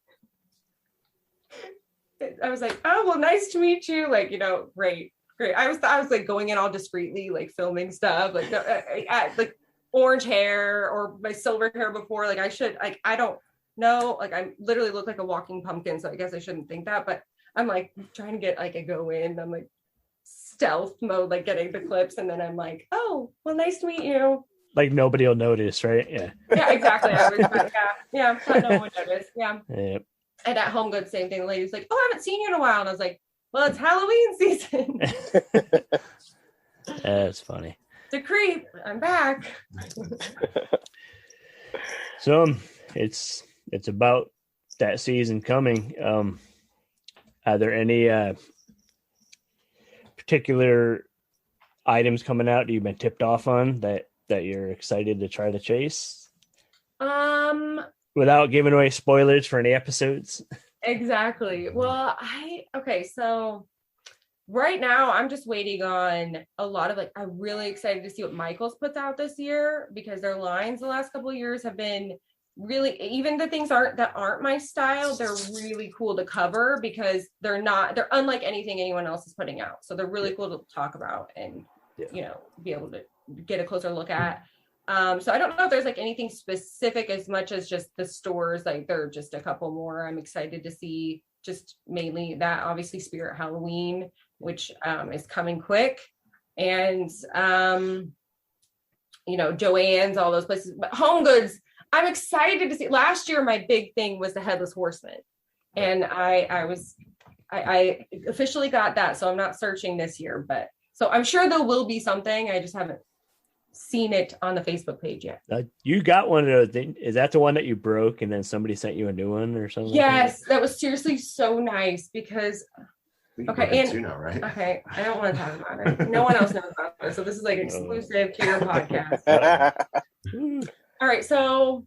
S6: oh, well, nice to meet you. Like, you know, great. I was like going in all discreetly, like filming stuff, like like orange hair or my silver hair before. Like I don't know. Like I literally look like a walking pumpkin. So I guess I shouldn't think that, but I'm like trying to get like a go in. I'm like stealth mode, like getting the clips. And then I'm like, oh, well, nice to meet you.
S3: Like nobody will notice, right? Yeah.
S6: Yeah, exactly. I was like, yeah, no one would notice. Yeah. And at Home Goods, same thing. The lady's like, "Oh, I haven't seen you in a while," and I was like, "Well, it's Halloween season."
S3: That's funny.
S6: The creep, I'm back.
S3: So it's about that season coming. Are there any particular items coming out that you've been tipped off on that you're excited to try to chase? Without giving away spoilers for any episodes.
S6: Exactly. Well, so right now I'm just waiting on a lot of I'm really excited to see what Michaels puts out this year, because their lines the last couple of years have been really, even the things that aren't my style, they're really cool to cover because they're unlike anything anyone else is putting out. So they're really cool to talk about and be able to get a closer look at. So I don't know if there's anything specific as much as just the stores. There are just a couple more I'm excited to see, just mainly that, obviously Spirit Halloween, which is coming quick. And, Joann's, all those places. But Home Goods, I'm excited to see. Last year, my big thing was the Headless Horseman. And I officially got that. So I'm not searching this year. But so I'm sure there will be something. I just haven't seen it on the Facebook page yet.
S3: You got one of those things. Is that the one that you broke and then somebody sent you a new one or something?
S6: Yes, that was seriously so nice because okay, and
S5: now, right?
S6: okay, I don't want to talk about it. No one else knows about it. So this is exclusive to your podcast. All right, so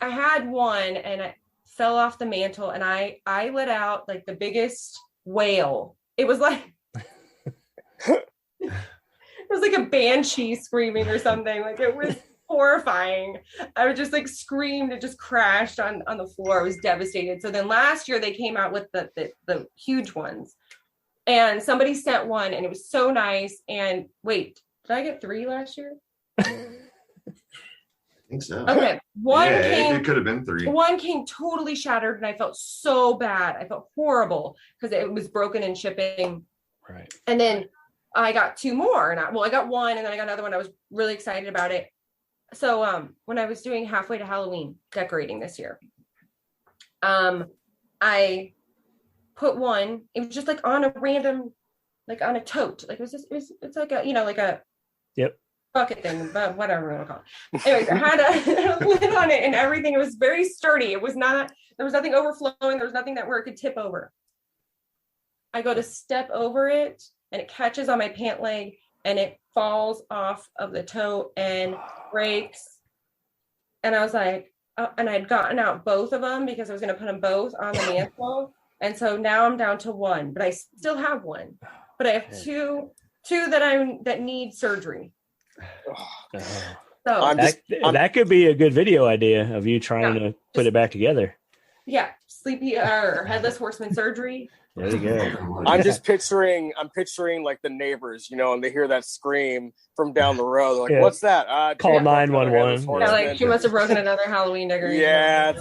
S6: I had one and it fell off the mantle and I let out the biggest wail. It was like it was like a banshee screaming or something. It was horrifying. I was just screamed. It just crashed on the floor. I was devastated. So then last year they came out with the huge ones, and somebody sent one, and it was so nice. And wait, did I get 3 last year?
S5: I think so.
S6: Okay,
S5: it could have been 3.
S6: One came totally shattered, and I felt so bad. I felt horrible because it was broken in shipping.
S3: Right.
S6: And then I got 2 more, and I got one, and then I got another one. I was really excited about it. So when I was doing halfway to Halloween decorating this year, I put one. It was just on a random, on a tote. It's like a
S3: yep,
S6: bucket thing, but whatever you want to call it. Anyways, I had a lid on it and everything. It was very sturdy. There was nothing overflowing. There was nothing where it could tip over. I go to step over it, and it catches on my pant leg and it falls off of the tote and breaks. And I was like, and I'd gotten out both of them because I was going to put them both on the mantle. And so now I'm down to 1, but I still have 1, but I have two that need surgery. So
S3: that could be a good video idea of you trying to put it back together.
S6: Yeah. Sleepy or Headless Horseman surgery.
S3: There you go.
S2: I'm picturing the neighbors, and they hear that scream from down the road. They're like, what's that?
S3: Call 911.
S6: Yeah, she must have broken another Halloween decoration.
S2: Yeah.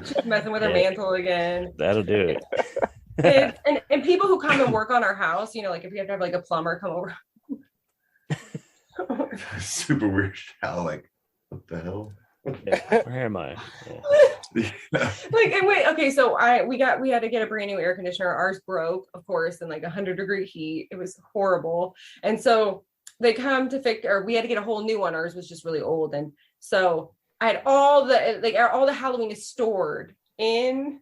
S6: She's messing with her mantle again.
S3: That'll do
S6: it. And people who come and work on our house, if we have to have a plumber come over.
S5: Super weird. How what the hell?
S3: Yeah, where am I?
S5: Yeah.
S6: And wait, okay, so we had to get a brand new air conditioner. Ours broke, of course, in 100-degree heat. It was horrible. And so they come to fix, or we had to get a whole new one. Ours was just really old. And so I had all the Halloween is stored in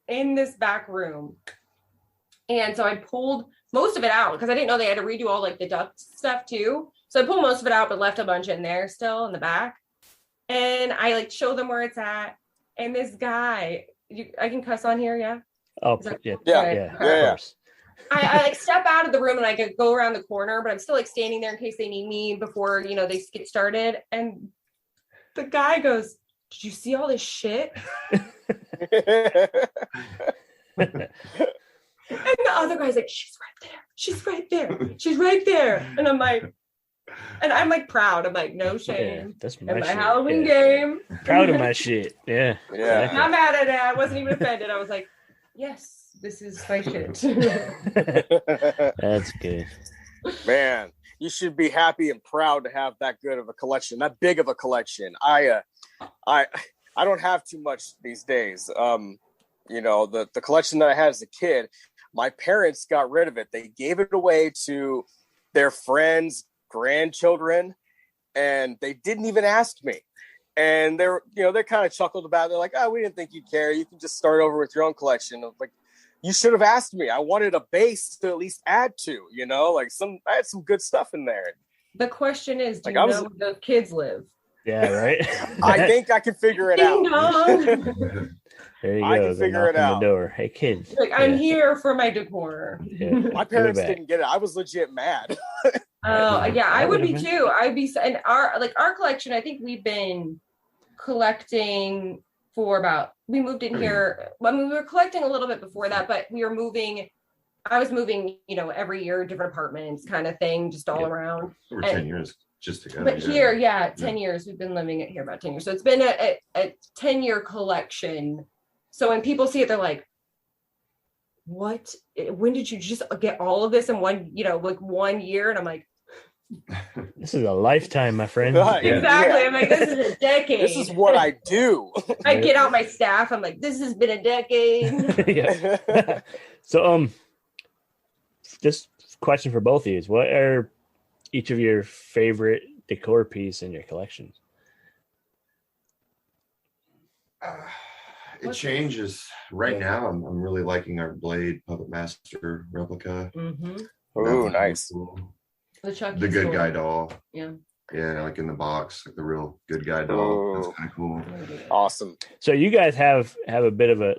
S6: this back room. And so I pulled most of it out because I didn't know they had to redo all the duct stuff too. So I pulled most of it out, but left a bunch in there still in the back. And I show them where it's at. And this guy, I can cuss on here, yeah?
S3: Oh,
S2: yeah.
S3: Of course.
S6: I step out of the room and I could go around the corner, but I'm still standing there in case they need me before, they get started. And the guy goes, "Did you see all this shit?" And the other guy's like, "She's right there. She's right there. She's right there." And I'm proud. I'm no shame.
S3: Yeah, that's my
S6: my
S3: shit.
S6: Halloween game.
S3: Proud of my shit. Yeah.
S2: Yeah.
S6: Not mad at it. I wasn't even offended. I was like, yes, this is my shit.
S3: That's good.
S2: Man, you should be happy and proud to have that good of a collection, that big of a collection. I I don't have too much these days. You know, the collection that I had as a kid, my parents got rid of it. They gave it away to their friends' grandchildren, and they didn't even ask me. And they kind of chuckled about it. They're like, "Oh, we didn't think you'd care. You can just start over with your own collection." I was like, you should have asked me. I wanted a base to at least add to, you know, like I had some good stuff in there.
S6: The question is, do you know where those kids live?
S3: Yeah, right.
S2: I think I can figure it out.
S3: There you go.
S2: I can figure it out.
S3: The door. Hey, kids.
S6: Like, I'm here for my decor.
S3: Yeah.
S2: My parents didn't get it. I was legit mad.
S6: Oh, yeah, I would be too. I'd be, and our collection, I think we've been collecting for we moved in here. Well, I mean, we were collecting a little bit before that, but we were moving. I was moving, you know, every year, different apartments kind of thing, just all around.
S5: Over 10 years just together.
S6: But here, 10 years. We've been living it here about 10 years. So it's been a 10-year collection. So when people see it, they're like, what? When did you just get all of this in one, you know, like 1 year? And I'm like,
S3: this is a lifetime, my friend.
S6: Exactly. Yeah. I'm like, this is a decade.
S2: This is what I do.
S6: I get out my staff. I'm like, this has been a decade.
S3: So, just question for both of you: what are each of your favorite decor piece in your collection?
S5: It changes. Right now, I'm really liking our Blade Puppet Master replica.
S6: Mm-hmm.
S2: Oh, nice.
S5: Cool.
S6: The
S5: good guy doll.
S6: Yeah.
S5: Yeah, like in the box, like the real good guy doll. That's kind of cool.
S2: Awesome.
S3: So you guys have a bit of an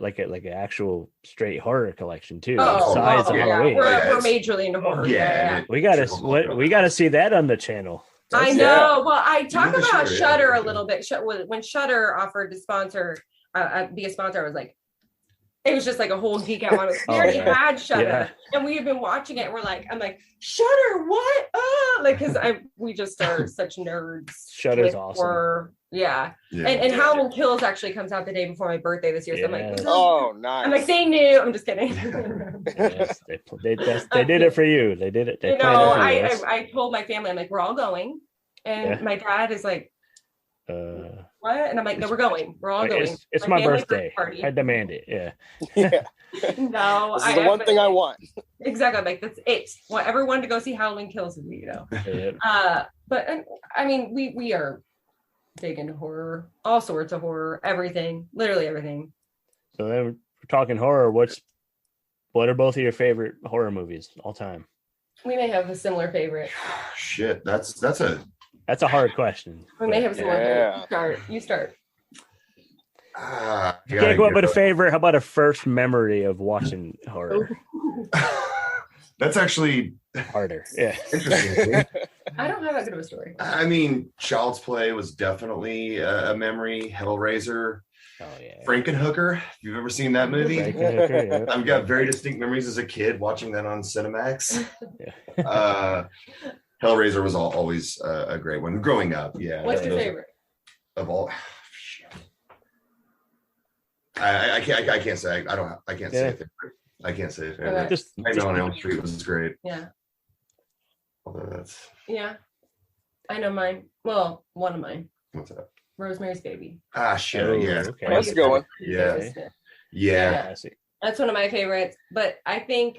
S3: actual straight horror collection too.
S6: Oh,
S3: besides Halloween.
S6: We're majorly into horror.
S5: Yeah.
S3: We gotta see that on the channel.
S6: I know. Well, I talk about Shudder a little bit. When Shudder offered to sponsor, be a sponsor, I was like, it was just like a whole geek out. We already had Shudder, and we had been watching it. And I'm like, Shudder, what? Because we just are such nerds.
S3: Shudder's awesome.
S6: Horror. Yeah. And Halloween Kills actually comes out the day before my birthday this year. So I'm like,
S2: oh, nice.
S6: I'm like, they knew. I'm just kidding.
S3: Yes, they did it for you. They did it.
S6: I told my family, I'm like, we're all going, and my dad is like, what? And I'm like, no, we're going. We're all going.
S3: It's my birthday. I demand it. Yeah.
S6: No,
S2: this is the one thing I want.
S6: Exactly. I'm like, that's it. Well, everyone to go see Halloween Kills with me, you know. But I mean, we are big into horror, all sorts of horror, everything, literally everything.
S3: So then we're talking horror. What are both of your favorite horror movies all time?
S6: We may have a similar favorite.
S5: Shit, that's a
S3: hard question.
S6: We may have a similar favorite. You start.
S3: You can't go up with a favorite. How about a first memory of watching horror?
S5: That's actually
S3: harder. Yeah.
S5: Interesting.
S6: I don't have that good of a story.
S5: I mean, Child's Play was definitely a memory. Hellraiser.
S3: Oh, yeah.
S5: Frankenhooker. If you've ever seen that movie. I've got very distinct memories as a kid watching that on Cinemax. Hellraiser was always a great one. Growing up, yeah.
S6: What's your favorite?
S5: Of all... I can't say. I can't say a favorite. I can't say a favorite.
S3: Just
S5: Nightmare on Elm Street was great.
S6: Yeah.
S5: Although that's...
S6: Yeah. I know mine. Well, one of mine.
S5: What's that?
S6: Rosemary's Baby.
S5: Ah, shit.
S3: Oh,
S5: yeah.
S3: okay.
S2: That's a good one.
S5: Yeah.
S3: I see.
S6: That's one of my favorites. But I think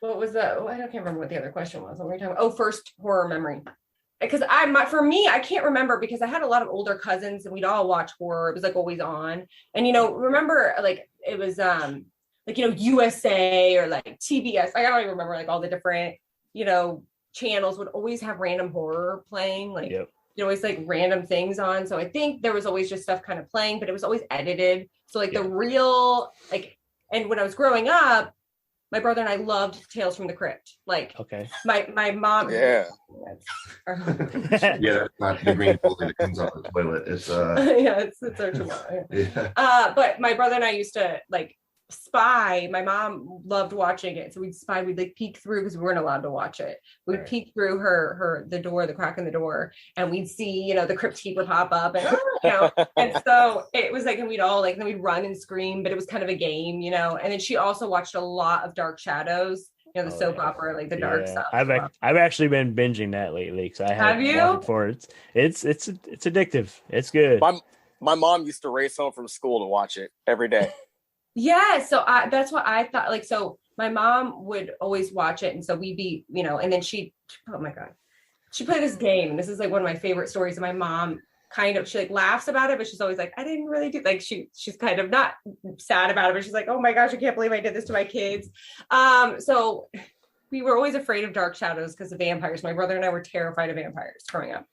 S6: what was that? I can't remember what the other question was. What were we talking about? Oh, first horror memory. Because for me, I can't remember because I had a lot of older cousins and we'd all watch horror. It was like always on. And remember like it was USA or like TBS. I don't even remember like all the different, channels would always have random horror playing. Like always like random things on. So I think there was always just stuff kind of playing, but it was always edited. So like the real and when I was growing up, my brother and I loved Tales from the Crypt. Like, my mom.
S5: Yeah. That's not the green bully that comes out of the toilet. It's
S6: it's our chihuahua. But my brother and I used to like spy. My mom loved watching it, so we'd spy. We'd like peek through because we weren't allowed to watch it. We'd peek through the crack in the door, and we'd see the Crypt Keeper pop up, and and so it was like, and we'd all then we'd run and scream, but it was kind of a game, and then she also watched a lot of Dark Shadows, the soap opera, like the dark stuff.
S3: I've actually been binging that lately because I
S6: have you
S3: watched it for it. It's addictive. It's good.
S2: My mom used to race home from school to watch it every day.
S6: Yeah, so that's what I thought. Like, so my mom would always watch it, and so we'd be, and then oh my god, she played this game, and this is like one of my favorite stories. And my mom she like laughs about it, but she's always like, I didn't really do, like, she's kind of not sad about it, but she's like, oh my gosh, I can't believe I did this to my kids. So we were always afraid of dark shadows because of vampires. My brother and I were terrified of vampires growing up,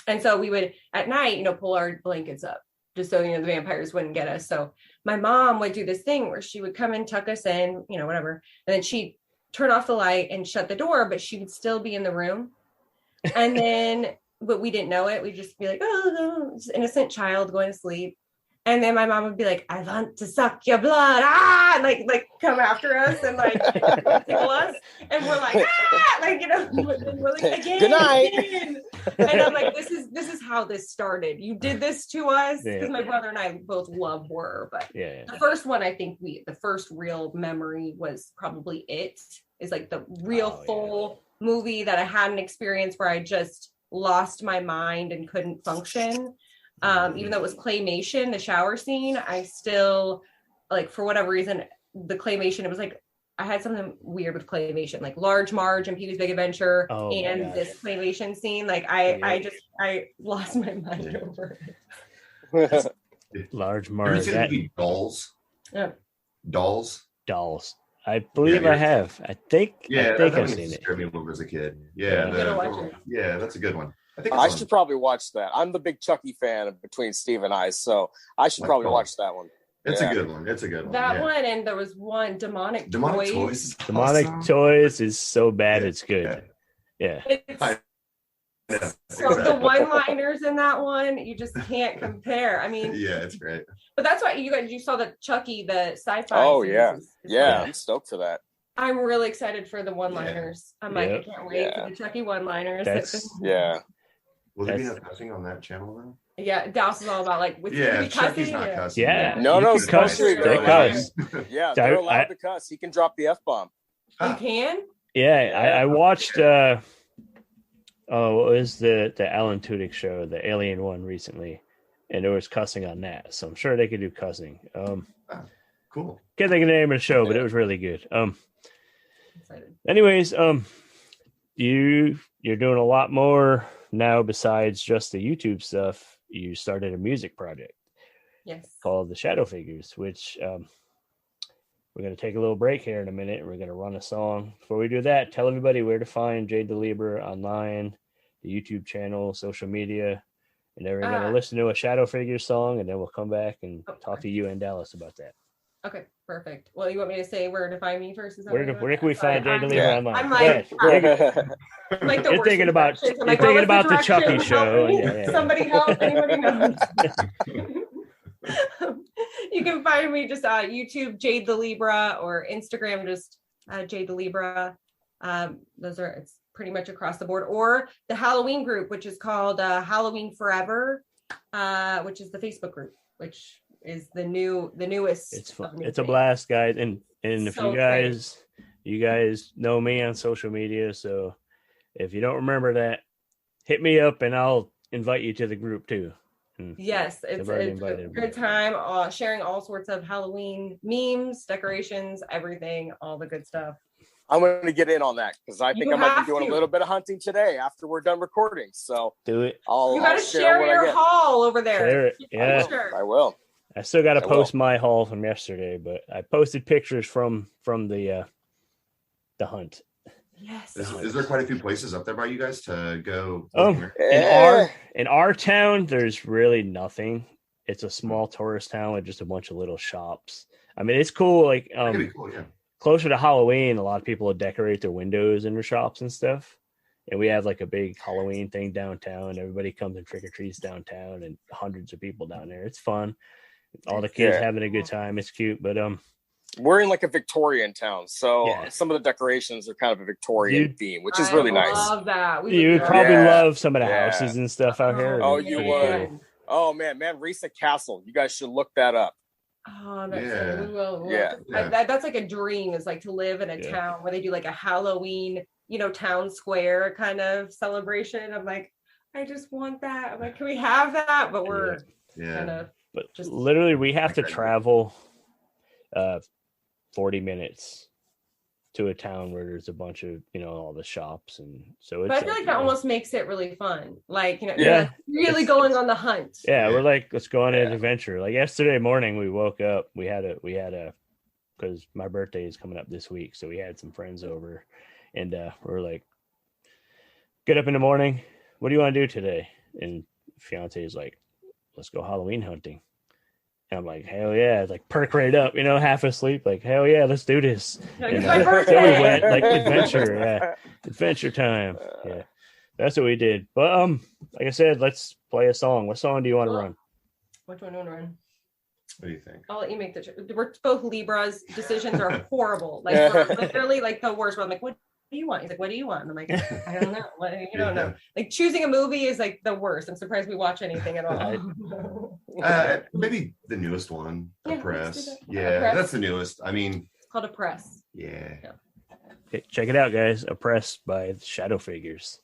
S6: and so we would at night, pull our blankets up just so the vampires wouldn't get us. So my mom would do this thing where she would come and tuck us in, whatever, and then she'd turn off the light and shut the door, but she would still be in the room. And then but we didn't know it. We'd just be like, oh, just innocent child going to sleep. And then my mom would be like, I want to suck your blood. And like come after us and like tickle us. And we're like, we're like, again,
S2: good night.
S6: Again. And I'm like, this is how this started. You did this to us. Because my brother and I both love horror. But the first one, I think the first real memory was probably It. Is like the real full movie that I had an experience where I just lost my mind and couldn't function. Even though it was claymation, the shower scene, I still, like, for whatever reason, the claymation, it was like I had something weird with claymation, like Large Marge and Pee-wee's Big Adventure and this claymation scene. Like I lost my mind over it.
S3: Large Marge.
S5: Have you seen Dolls?
S6: Yeah.
S5: Dolls.
S3: I believe I have. I think I've seen it.
S5: Scared me when I was a kid. That's a good one.
S2: I should probably watch that. I'm the big Chucky fan between Steve and I, so I should probably watch that one.
S5: It's a good one.
S6: That one, and there was one Demonic Toys.
S3: Demonic Toys is so bad it's good. Yeah.
S6: So the one-liners in that one, you just can't compare. I mean,
S5: it's great.
S6: But that's why you saw the Chucky, the sci-fi.
S2: Oh yeah, I'm stoked for that.
S6: I'm really excited for the one-liners. I'm like, I can't wait for the Chucky one-liners.
S5: Will there be no cussing on that channel then?
S6: Yeah, Dallas is all about like with
S5: Chucky's not cussing.
S3: Yeah.
S2: No,
S3: cuss. They cuss.
S2: Yeah, they're allowed to cuss. He can drop the F-bomb.
S6: You can?
S3: Yeah, I watched what was the Alan Tudyk show, the Alien one recently, and there was cussing on that. So I'm sure they could do cussing.
S5: Cool.
S3: Can't think of the name of the show, but it was really good. Anyways, you're doing a lot more now besides just the YouTube stuff. You started a music project.
S6: Yes. Called
S3: The Shadow Figures, which we're going to take a little break here in a minute. We're going to run a song. Before we do that, tell everybody where to find Jade The Libra online, the YouTube channel, social media, and then we're going to listen to a Shadow Figures song, and then we'll come back and talk to you and Dallas about that.
S6: Okay, perfect. Well, you want me to say where to find me first?
S3: Where can we find Jade The Libra online?
S6: I'm like
S3: you're thinking about the Chucky show.
S6: Somebody help! Anybody knows? You can find me just YouTube Jade The Libra or Instagram just Jade The Libra. It's pretty much across the board. Or the Halloween group, which is called Halloween Forever, which is the Facebook group, which is the newest.
S3: It's fun. It's a blast, guys. And if you guys know me on social media, so if you don't remember that, hit me up and I'll invite you to the group too.
S6: Yes, it's a good time sharing all sorts of Halloween memes, decorations, everything, all the good stuff.
S2: I'm going to get in on that because I think I might be doing a little bit of hunting today after we're done recording. So
S3: do it.
S6: You got to share your haul over there.
S3: Share it. Yeah,
S2: I will.
S3: I still got to post my haul from yesterday, but I posted pictures from the hunt.
S6: Yes.
S5: Is there quite a few places up there by you guys to go?
S3: In our town, there's really nothing. It's a small tourist town with just a bunch of little shops. I mean, it's cool. Like
S5: that'd be cool, yeah.
S3: Closer to Halloween, a lot of people will decorate their windows in their shops and stuff. And we have like a big Halloween thing downtown. Everybody comes and trick or treats downtown, and hundreds of people down there. It's fun. All the kids having a good time. It's cute, but
S2: we're in like a Victorian town, so some of the decorations are kind of a Victorian theme, which is really nice.
S6: I love that.
S3: You would probably love some of the houses and stuff out here.
S2: Oh, you would. Oh man, Risa Castle. You guys should look that up.
S6: Oh, that's
S5: Yeah.
S6: we will.
S2: Yeah.
S6: That's like a dream, is like to live in a town where they do like a Halloween, town square kind of celebration. I'm like, I just want that. I'm like, can we have that? But we're kind of
S3: just literally we have to travel 40 minutes to a town where there's a bunch of all the shops, and so it's,
S6: but I feel like that almost makes it really fun, like really going on the hunt.
S3: We're like, let's go on an adventure. Like yesterday morning we woke up, we had a because my birthday is coming up this week, so we had some friends over, and we're like, get up in the morning, what do you want to do today? And fiance is like, let's go Halloween hunting. And I'm like, hell yeah. It's like perk right up, half asleep. Like, hell yeah, let's do this.
S6: It's my birthday.
S3: So we went, like, adventure time. Yeah, that's what we did. But like I said, let's play a song. What song do you want to run?
S6: Which one do you want to run?
S5: What do you think?
S6: I'll let you make we're both Libras. Decisions are horrible. Like, we're literally like the worst. I'm like, what do you want? He's like, what do you want? And I'm like, I don't know. You don't know. Like, choosing a movie is like the worst. I'm surprised we watch anything at all.
S5: Maybe the newest one, Oppress. Yeah,
S6: Oppress.
S5: That's the newest. I mean,
S6: it's called Oppress.
S5: Yeah.
S3: Okay, check it out, guys. Oppressed by Shadow Figures.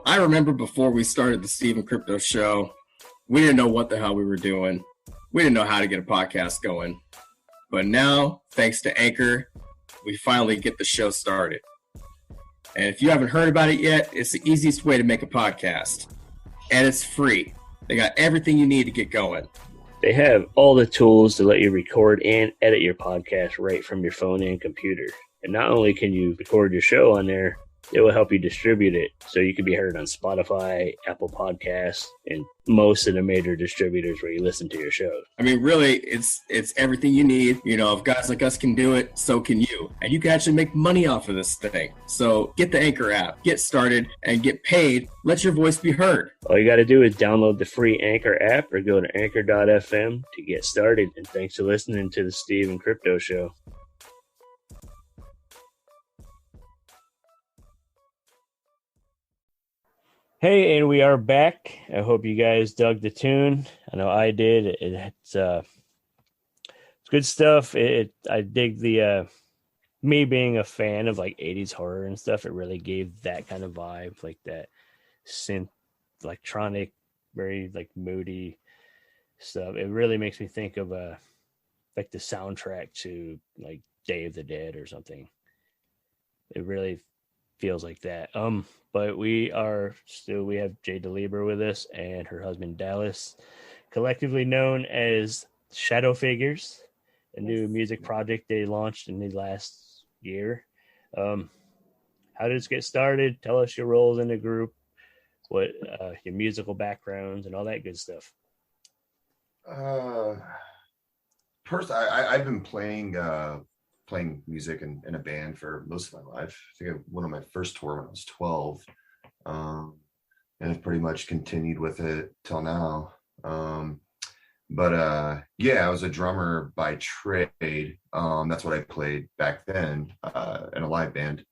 S7: I remember before we started the Steve and Crypto show, we didn't know what the hell we were doing.
S2: we didn't know how to get a podcast going. But now, thanks to Anchor, we finally get the show started. And if you haven't heard about it yet, it's the easiest way to make a podcast. And it's free. They got everything you need to get going.
S3: They have all the tools to let you record and edit your podcast right from your phone and computer. And not only can you record your show on there, it will help you distribute it so you can be heard on Spotify, Apple Podcasts, and most of the major distributors where you listen to your shows.
S2: I mean, really, it's everything you need. You know, if guys like us can do it, so can you. And you can actually make money off of this thing. So get the Anchor app, get started, and get paid. Let your voice be heard.
S3: All you got to do is download the free Anchor app or go to anchor.fm to get started. And thanks for listening to the Steve and Crypto Show. Hey, and we are back. I hope you guys dug the tune. I know I did. It's good stuff. I dig the me being a fan of like 80s horror and stuff. It really gave that kind of vibe, like that synth, electronic, very like moody stuff. It really makes me think of like the soundtrack to like Day of the Dead or something. It really feels like that. But we have Jade The Libra with us and her husband Dallas, collectively known as Shadow Figures, a new music project they launched in the last year. How did this get started? Tell us your roles in the group, what your musical backgrounds, and all that good stuff.
S5: First, I've been playing music in a band for most of my life. I think I went on my first tour when I was 12, and I've pretty much continued with it till now. But I was a drummer by trade. That's what I played back then in a live band,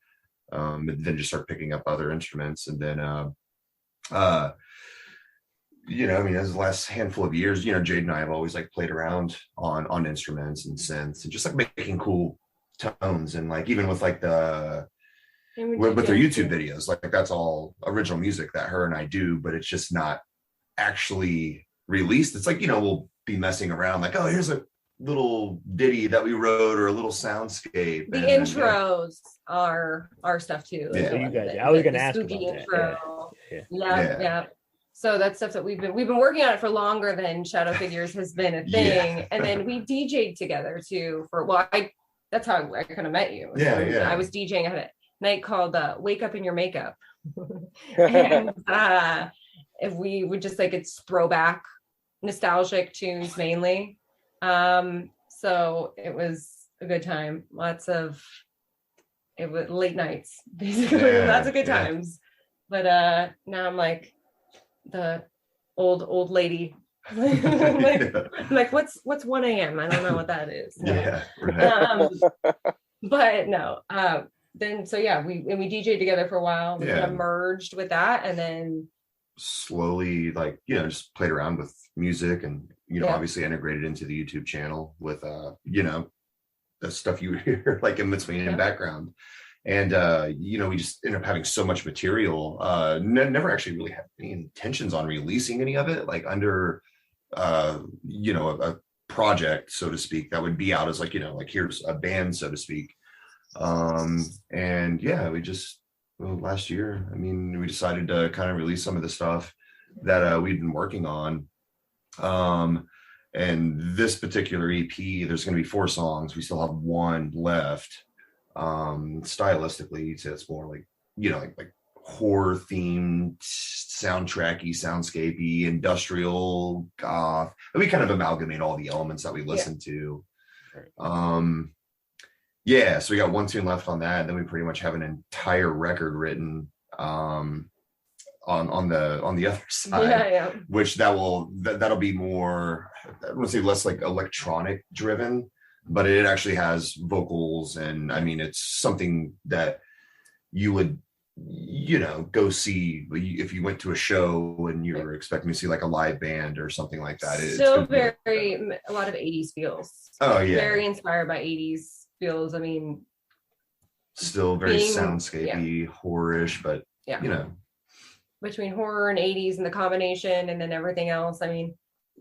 S5: and then just started picking up other instruments. And then as the last handful of years, Jade and I have always like played around on instruments and synths and just like making cool tones, and like even with like with their YouTube videos, like that's all original music that her and I do, but it's just not actually released. It's like, we'll be messing around like, oh, here's a little ditty that we wrote or a little soundscape.
S6: The intros are our stuff too.
S5: Yeah.
S3: You guys, I was going to ask about
S6: intro.
S3: that.
S6: Yeah. So that's stuff that we've been working on it for longer than Shadow Figures has been a thing. Yeah. And then we DJ'd together too that's how I kind of met you. I was DJing at a night called Wake Up in Your Makeup. And if we would just like, it's throwback nostalgic tunes mainly. So it was a good time. It was late nights, basically. Lots of good times. But now I'm like the old lady. like what's 1 a.m.? I don't know what that is. No.
S5: Yeah. Right.
S6: But no. Then we DJ'd together for a while. We kind of merged with that, and then
S5: slowly just played around with music, and obviously integrated into the YouTube channel with the stuff you hear like in between in background. And we just ended up having so much material. Never actually really had any intentions on releasing any of it, like under a project, so to speak, that would be out as like here's a band, so to speak. We just last year, we decided to kind of release some of the stuff that we'd been working on. And this particular EP, there's going to be 4 songs. We still have 1 left. Stylistically, so it's more like like horror themed, soundtracky, soundscapey, industrial, goth. And we kind of amalgamate all the elements that we listen to. So we got 1 tune left on that, and then we pretty much have an entire record written on the other side, which that'll be more, I don't want to say less like electronic driven, but it actually has vocals, and it's something that you would go see if you went to a show and you were expecting to see like a live band or something like that.
S6: So a lot of 80s feels.
S5: Oh yeah,
S6: very inspired by 80s feels.
S5: Still very soundscapey, horror-ish, but between
S6: horror and 80s and the combination, and then everything else.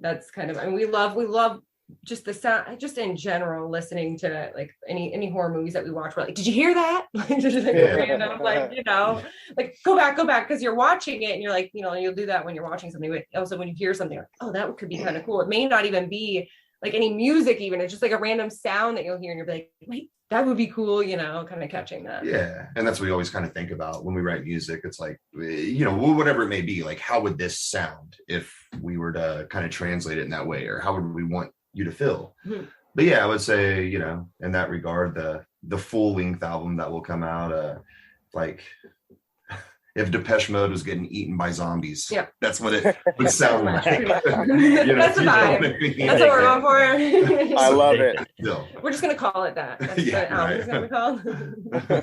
S6: that's kind of, I mean, we love just the sound, just in general, listening to like any horror movies that we watch. We're like, did you hear that? Just like random, like, you know, like go back, because you're watching it and you're like, you know, you'll do that when you're watching something, but also when you hear something, like, oh, that could be kind of cool. It may not even be like any music, even it's just like a random sound that you'll hear and you'll be like, wait, that would be cool, you know, kind of catching that.
S5: Yeah. And that's what we always kind of think about when we write music. It's like, you know, whatever it may be, like, how would this sound if we were to kind of translate it in that way, or how would we want you to feel? Mm-hmm. But yeah, I would say, you know, in that regard, the full length album that will come out, like if Depeche Mode was getting eaten by zombies, yeah, that's what it would sound like. You know,
S6: that's the vibe. That's what we're going for.
S2: I love it.
S5: No.
S6: We're just gonna call it that. That's
S5: yeah,
S6: what album's gonna be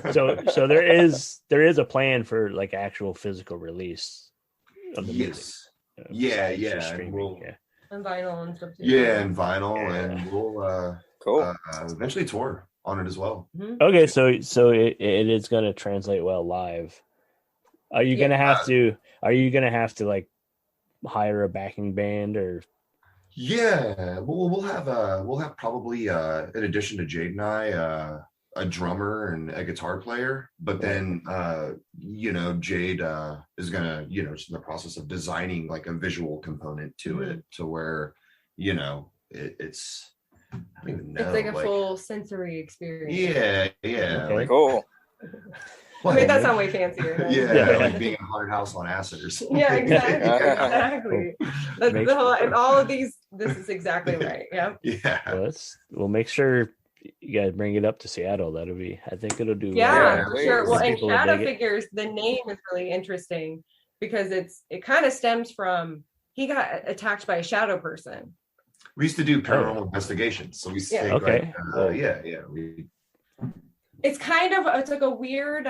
S3: called. So there is a plan for like actual physical release of the music.
S5: Yeah.
S6: And vinyl and stuff too.
S5: Yeah, and vinyl, and we'll
S2: cool.
S5: Eventually tour on it as well.
S3: Mm-hmm. Okay, so it is going to translate well live. Are you gonna have to? Are you gonna have to like hire a backing band or?
S5: Yeah, we'll have probably in addition to Jade and I, a drummer and a guitar player. But then you know, Jade is gonna, you know, just in the process of designing like a visual component to it, to where, you know, it's I don't even know.
S6: It's like a full sensory experience.
S5: Yeah.
S3: Okay.
S5: Like,
S2: cool.
S6: I mean, that sounds way fancier. Right?
S5: Yeah, like being in a haunted house on acid or something.
S6: Yeah, exactly. That's the whole, and all of these. This is exactly right. Yeah.
S5: Yeah.
S3: Well, we'll make sure you guys bring it up to Seattle. That'll be. I think it'll do.
S6: Yeah, sure. Well, and Shadow Figures, the name is really interesting because it kind of stems from he got attacked by a shadow person.
S5: We used to do paranormal investigations, so we used to take
S6: it's kind of, it's like a weird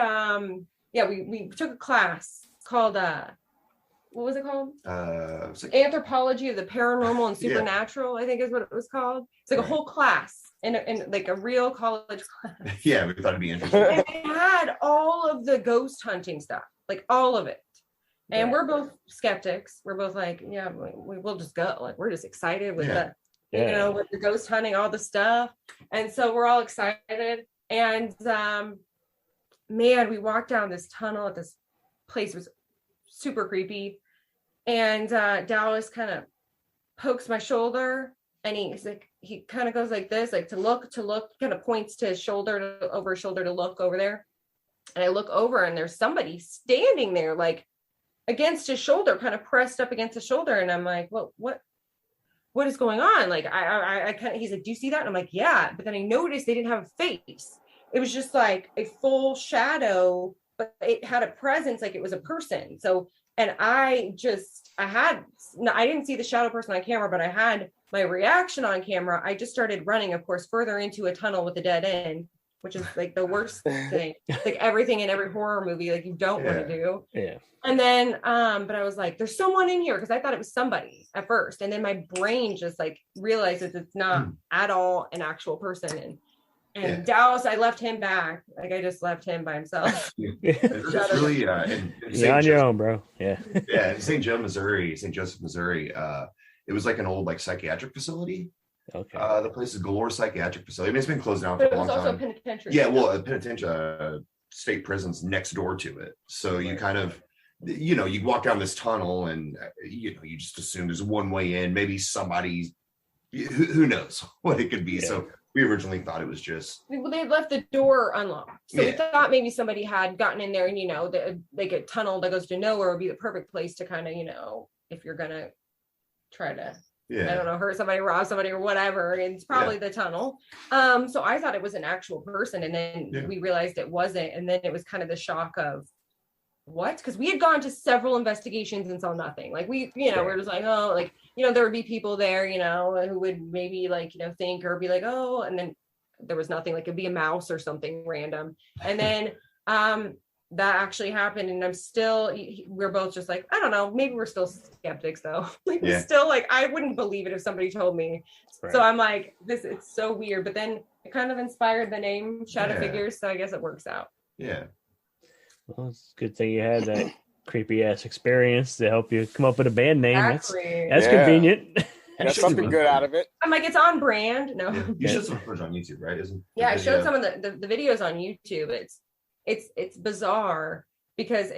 S6: we took a class called what was it called? Anthropology of the Paranormal and Supernatural, I think is what it was called. It's like a whole class in like a real college class.
S5: Yeah, we thought it'd be interesting.
S6: And they had all of the ghost hunting stuff, like all of it. And we're both skeptics. We're both like, yeah, we'll just go. Like, we're just excited with you know, with the ghost hunting, all the stuff. And so we're all excited. And man, we walked down this tunnel at this place. It was super creepy. And Dallas kind of pokes my shoulder, and he's like, he kind of goes like this, like to look, kind of points to his shoulder, over his shoulder to look over there. And I look over, and there's somebody standing there, like against his shoulder, kind of pressed up against his shoulder. And I'm like, well, what is going on? Like, I kind of, he's like, do you see that? And I'm like, yeah. But then I noticed they didn't have a face. It was just like a full shadow, but it had a presence, like it was a person. So, and I didn't see the shadow person on camera, but I had my reaction on camera. I just started running, of course, further into a tunnel with a dead end, which is like the worst thing. Like everything in every horror movie, like you don't want to do.
S3: Yeah. And
S6: then, but I was like, there's someone in here, because I thought it was somebody at first. And then my brain just like realizes it's not at all an actual person. And Dallas, I left him back. Like I just left him by himself.
S5: It's really
S3: you're on your own, bro. Yeah.
S5: Yeah, in St. Joseph, Missouri, it was like an old like psychiatric facility.
S3: Okay.
S5: The place is Galore Psychiatric Facility. I mean, it's been closed down for a long time.
S6: But it was also a penitentiary.
S5: Yeah, well, a penitentiary, state prison's next door to it. So you kind of, you know, you walk down this tunnel, and you know, you just assume there's one way in. Maybe somebody, who knows what it could be.
S3: Yeah.
S5: So we originally thought it was just.
S6: Well, they had left the door unlocked, so we thought maybe somebody had gotten in there, and you know, like a tunnel that goes to nowhere would be the perfect place to kind of, you know, if you're gonna try to. I don't know, hurt somebody, rob somebody, or whatever. It's probably the tunnel. So I thought it was an actual person, and then we realized it wasn't. And then it was kind of the shock of what? Because we had gone to several investigations and saw nothing. Like we, you know, we're just like, oh, like, you know, there would be people there, you know, who would maybe like, you know, think or be like, oh, and then there was nothing. Like it'd be a mouse or something random. And then that actually happened, and I'm still, we're both just like, I don't know, maybe we're still skeptics though. Like we're still like, I wouldn't believe it if somebody told me. Right. So I'm like, it's so weird, but then it kind of inspired the name Shadow Figures, so I guess it works out.
S5: Yeah.
S3: Well, it's a good thing you had that creepy ass experience to help you come up with a band name.
S6: Exactly.
S3: That's convenient.
S2: Got something good out of it.
S6: I'm like, it's on brand. No,
S5: You showed some footage on YouTube, right? Isn't
S6: I showed some of the videos on YouTube. It's bizarre because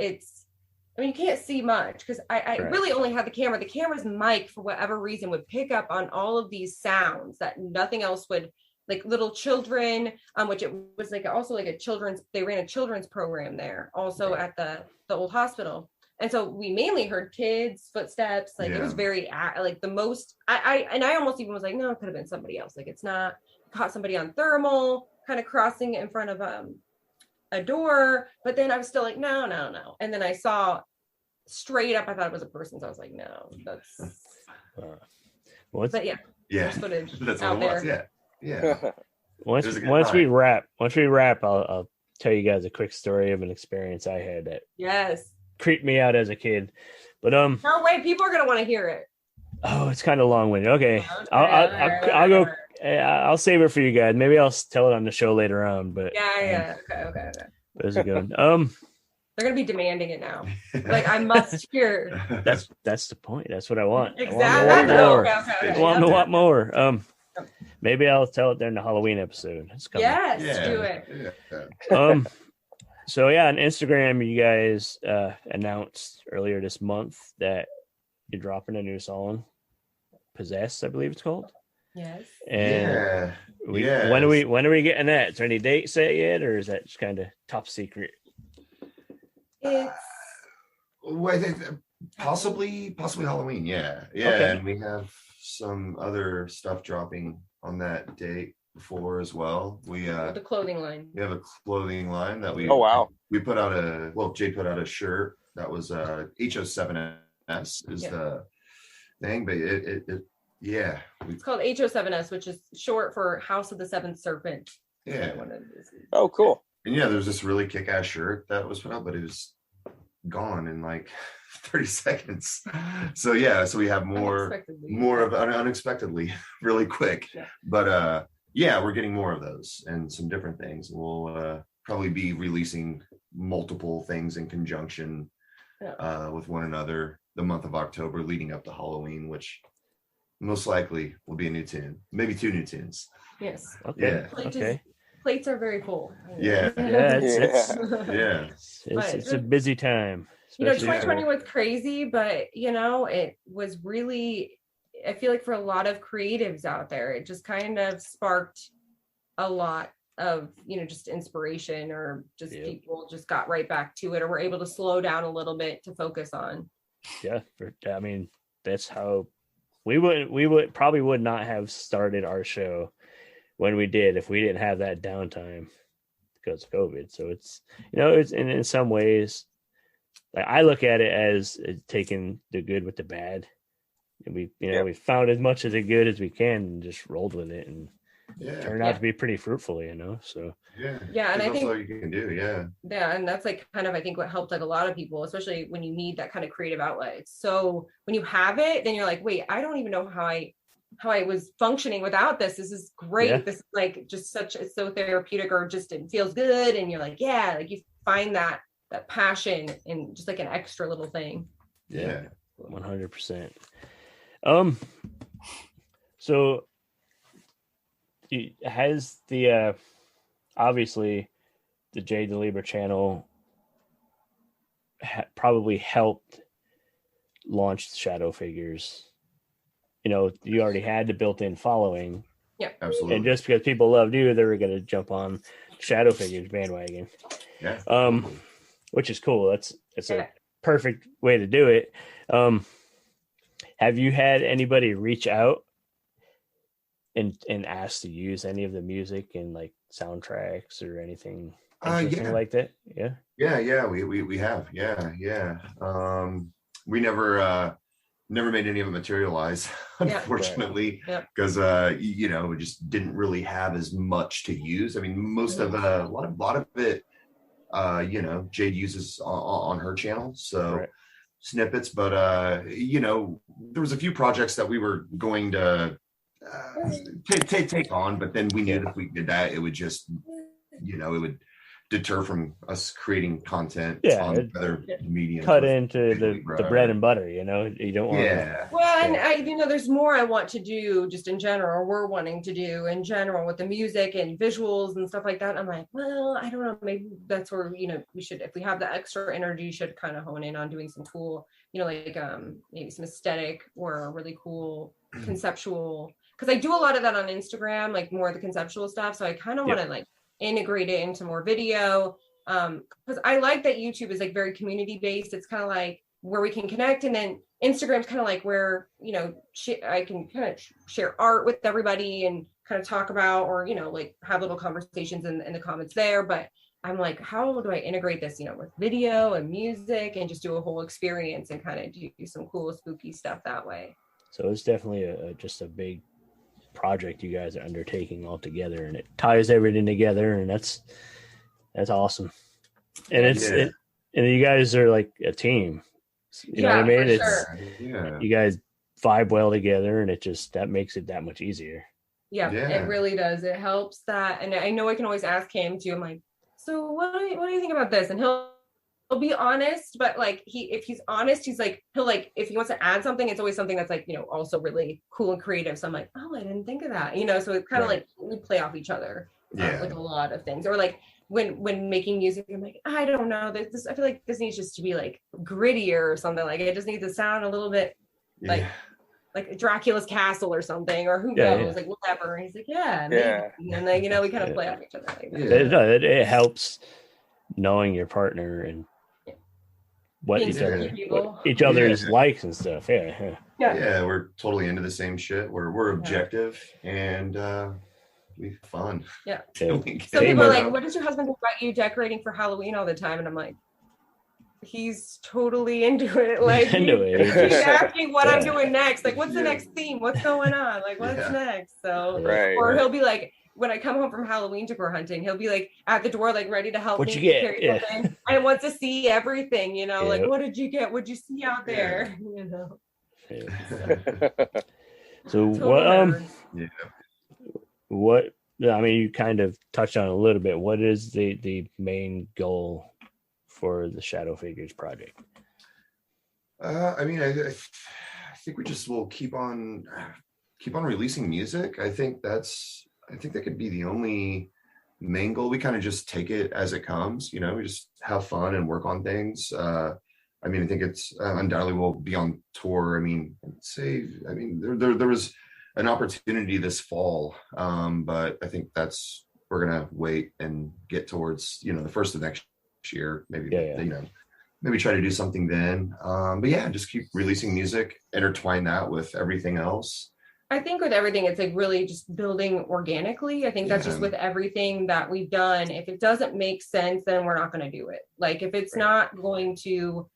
S6: you can't see much because I really only had the camera. The camera's mic, for whatever reason, would pick up on all of these sounds that nothing else would, like little children, which it was like also like they ran a children's program there also at the old hospital. And so we mainly heard kids' footsteps. Like it was very like the most, I almost even was like, no, it could have been somebody else. Like it's not, caught somebody on thermal kind of crossing in front of a door, but then I was still like, no. And then I saw straight up, I thought it was a person. So I was like, no, that's, but yeah, there's footage
S5: that's
S6: out
S5: what it
S6: there.
S5: was. Yeah.
S3: Once we wrap, I'll tell you guys a quick story of an experience I had that creeped me out as a kid. But
S6: no way, people are gonna want to hear it.
S3: Oh, it's kind of long-winded. Okay. I'll go. I'll save it for you guys. Maybe I'll tell it on the show later on. But
S6: Okay.
S3: There's a good.
S6: They're gonna be demanding it now. Like I must hear.
S3: That's the point. That's what I want.
S6: Exactly.
S3: I want a lot more. Maybe I'll tell it during the Halloween episode. It's coming.
S6: Yes, do it.
S5: Yeah.
S3: So yeah, on Instagram, you guys announced earlier this month that you're dropping a new song, "Possessed," I believe it's called.
S6: Yes.
S3: And when are we getting that? Is there any date set yet, or is that just kind of top secret?
S6: It's
S5: I think possibly Halloween. Yeah.
S3: Okay.
S5: And we have some other stuff dropping on that date before as well. We
S6: the clothing line.
S5: We have a clothing line that we.
S2: Oh wow.
S5: We put out Jade put out a shirt that was HO7S is the thing, but it's
S6: called HO7S, which is short for House of the Seventh Serpent.
S5: Yeah.
S2: Oh, cool.
S5: And there's this really kick-ass shirt that was put out, but it was gone in like 30 seconds. So we have more of unexpectedly really quick. Yeah. But we're getting more of those and some different things. We'll probably be releasing multiple things in conjunction with one another the month of October leading up to Halloween, which most likely will be a new tune, maybe 2 new tunes.
S6: Yes.
S3: Okay.
S5: Yeah.
S6: Plates are very full.
S5: Yeah.
S3: It's a busy time.
S6: 2020 was crazy, but it was really, I feel like for a lot of creatives out there, it just kind of sparked a lot of, just inspiration, or just people just got right back to it, or were able to slow down a little bit to focus on.
S3: Yeah. That's how we would not have started our show when we did if we didn't have that downtime because of COVID. So it's in some ways, like I look at it as taking the good with the bad, and we found as much of the good as we can and just rolled with it, and it turned out to be pretty fruitful. So
S6: and I think
S5: that's all you can do.
S6: And that's like kind of, I think, what helped like a lot of people, especially when you need that kind of creative outlet. So when you have it, then you're like, wait, I don't even know how I was functioning without this. This is great. This is like just it's so therapeutic, or just it feels good, and you're like, like you find that passion in just like an extra little thing.
S3: 100%. So has the obviously the Jade The Libra channel probably helped launch Shadow Figures. You already had the built-in following.
S6: Yeah,
S5: absolutely.
S3: And just because people loved you, they were going to jump on Shadow Figures bandwagon.
S5: Yeah.
S3: Which is cool. It's a perfect way to do it. Have you had anybody reach out and ask to use any of the music in like soundtracks or anything interesting like that? Yeah. We have. We never made any of it materialize, unfortunately, because we just didn't really have as much to use. I mean, most of a lot of it, Jade uses on her channel, so snippets. But there was a few projects that we were going to take on, but then we knew that if we did that, it would just, it would
S5: deter from us creating content
S3: Yeah,
S5: on other mediums.
S3: Cut into the bread and butter, you know. You don't want
S6: Well, and I, you know, there's more I want to do just in general, or we're wanting to do in general with the music and visuals and stuff like that. I'm like, well, I don't know, maybe that's where, you know, we should, if we have the extra energy, should kind of hone in on doing some cool, you know, like maybe some aesthetic or really cool conceptual, because I do a lot of that on Instagram, like more of the conceptual stuff. So I kind of want to like integrate it into more video, because I like that YouTube is like very community based. It's kind of like where we can connect, and then Instagram's kind of like where, you know, I can kind of share art with everybody and kind of talk about, or, you know, like have little conversations in the comments there. But I'm like, how do I integrate this, you know, with video and music and just do a whole experience and kind of do some cool spooky stuff that way.
S3: So it's definitely just a big project you guys are undertaking all together, and it ties everything together, and that's awesome. And and you guys are like a team, you know what I mean? It's you guys vibe well together, and that makes it that much easier.
S6: It really does. It helps that, and I know I can always ask him too. I'm like, so what do you think about this? And he'll be honest, but like if he's honest, he's like, he'll like, if he wants to add something, it's always something that's like, you know, also really cool and creative. So I'm like, oh, I didn't think of that, you know. So it's kind of like we play off each other, like a lot of things. Or like when making music, I'm like, I don't know, this I feel like this needs just to be like grittier or something. Like it just needs to sound a little bit like Dracula's castle or something, or who knows, like whatever. And he's like, maybe. And then, you know, we kind of play off each other like that.
S3: It helps knowing your partner and what each other's likes and stuff.
S5: Yeah, we're totally into the same shit. We're objective and we have fun.
S6: Some people are like, what does your husband think about you decorating for Halloween all the time? And I'm like, he's totally into it. Like he's asking what I'm doing next. Like, what's the next theme? What's going on? Like, what's next? So or he'll be like, when I come home from Halloween decor hunting, he'll be like at the door, like ready to help me carry something. I want to see everything, you know, like what did you get? What'd you see out there? You know.
S3: So what I mean, you kind of touched on a little bit. What is the main goal for the Shadow Figures project?
S5: I mean, I think we just will keep on releasing music. I think that could be the only main goal. We kind of just take it as it comes, you know, we just have fun and work on things. I mean, I think it's undoubtedly we'll be on tour. I mean, there was an opportunity this fall, but I think we're going to wait and get towards, you know, the first of next year, maybe, you know, maybe try to do something then. But yeah, just keep releasing music, intertwine that with everything else.
S6: I think with everything, it's like really just building organically. I think that's just with everything that we've done. If it doesn't make sense, then we're not going to do it. Like if it's not going to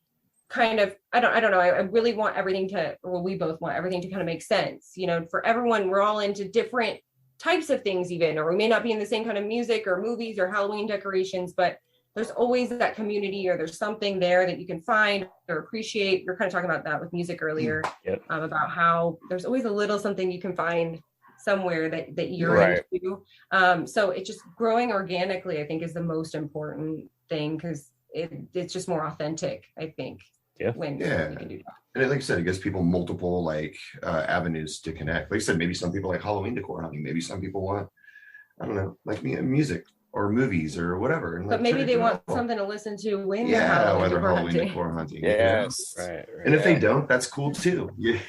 S6: kind of, I don't know. I really want everything we both want everything to kind of make sense. You know, for everyone, we're all into different types of things even, or we may not be in the same kind of music or movies or Halloween decorations, but there's always that community, or there's something there that you can find or appreciate. You're kind of talking about that with music earlier, about how there's always a little something you can find somewhere that you're into. So it's just growing organically, I think, is the most important thing, because it's just more authentic, I think. When we can do that.
S5: And like I said, it gives people multiple avenues to connect. Like I said, maybe some people like Halloween decor hunting. Maybe some people want, I don't know, like music or movies or whatever. And
S6: but maybe they want something to listen to when they're Halloween decor hunting.
S5: Yes. Right. And if they don't, that's cool too. You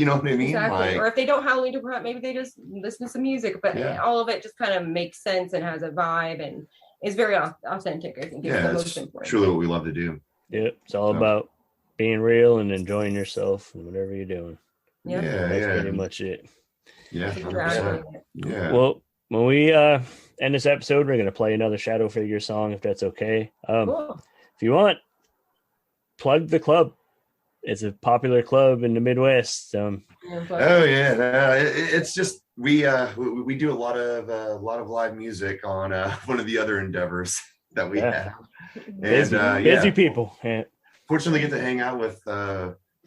S5: know what I mean?
S6: Exactly. Or if they don't Halloween decor hunt, maybe they just listen to some music. But all of it just kind of makes sense and has a vibe and is very authentic, I think.
S5: Yeah, that's truly what we love to do.
S3: Yep. It's all about being real and enjoying yourself and whatever you're doing. That's pretty much it. Well, when we end this episode, we're going to play another Shadow Figure song, if that's okay.
S6: Cool.
S3: If you want, plug the club. It's a popular club in the Midwest.
S5: It's just we do a lot of live music on one of the other endeavors that we have. And,
S3: busy people. Yeah.
S5: Fortunately, get to hang out with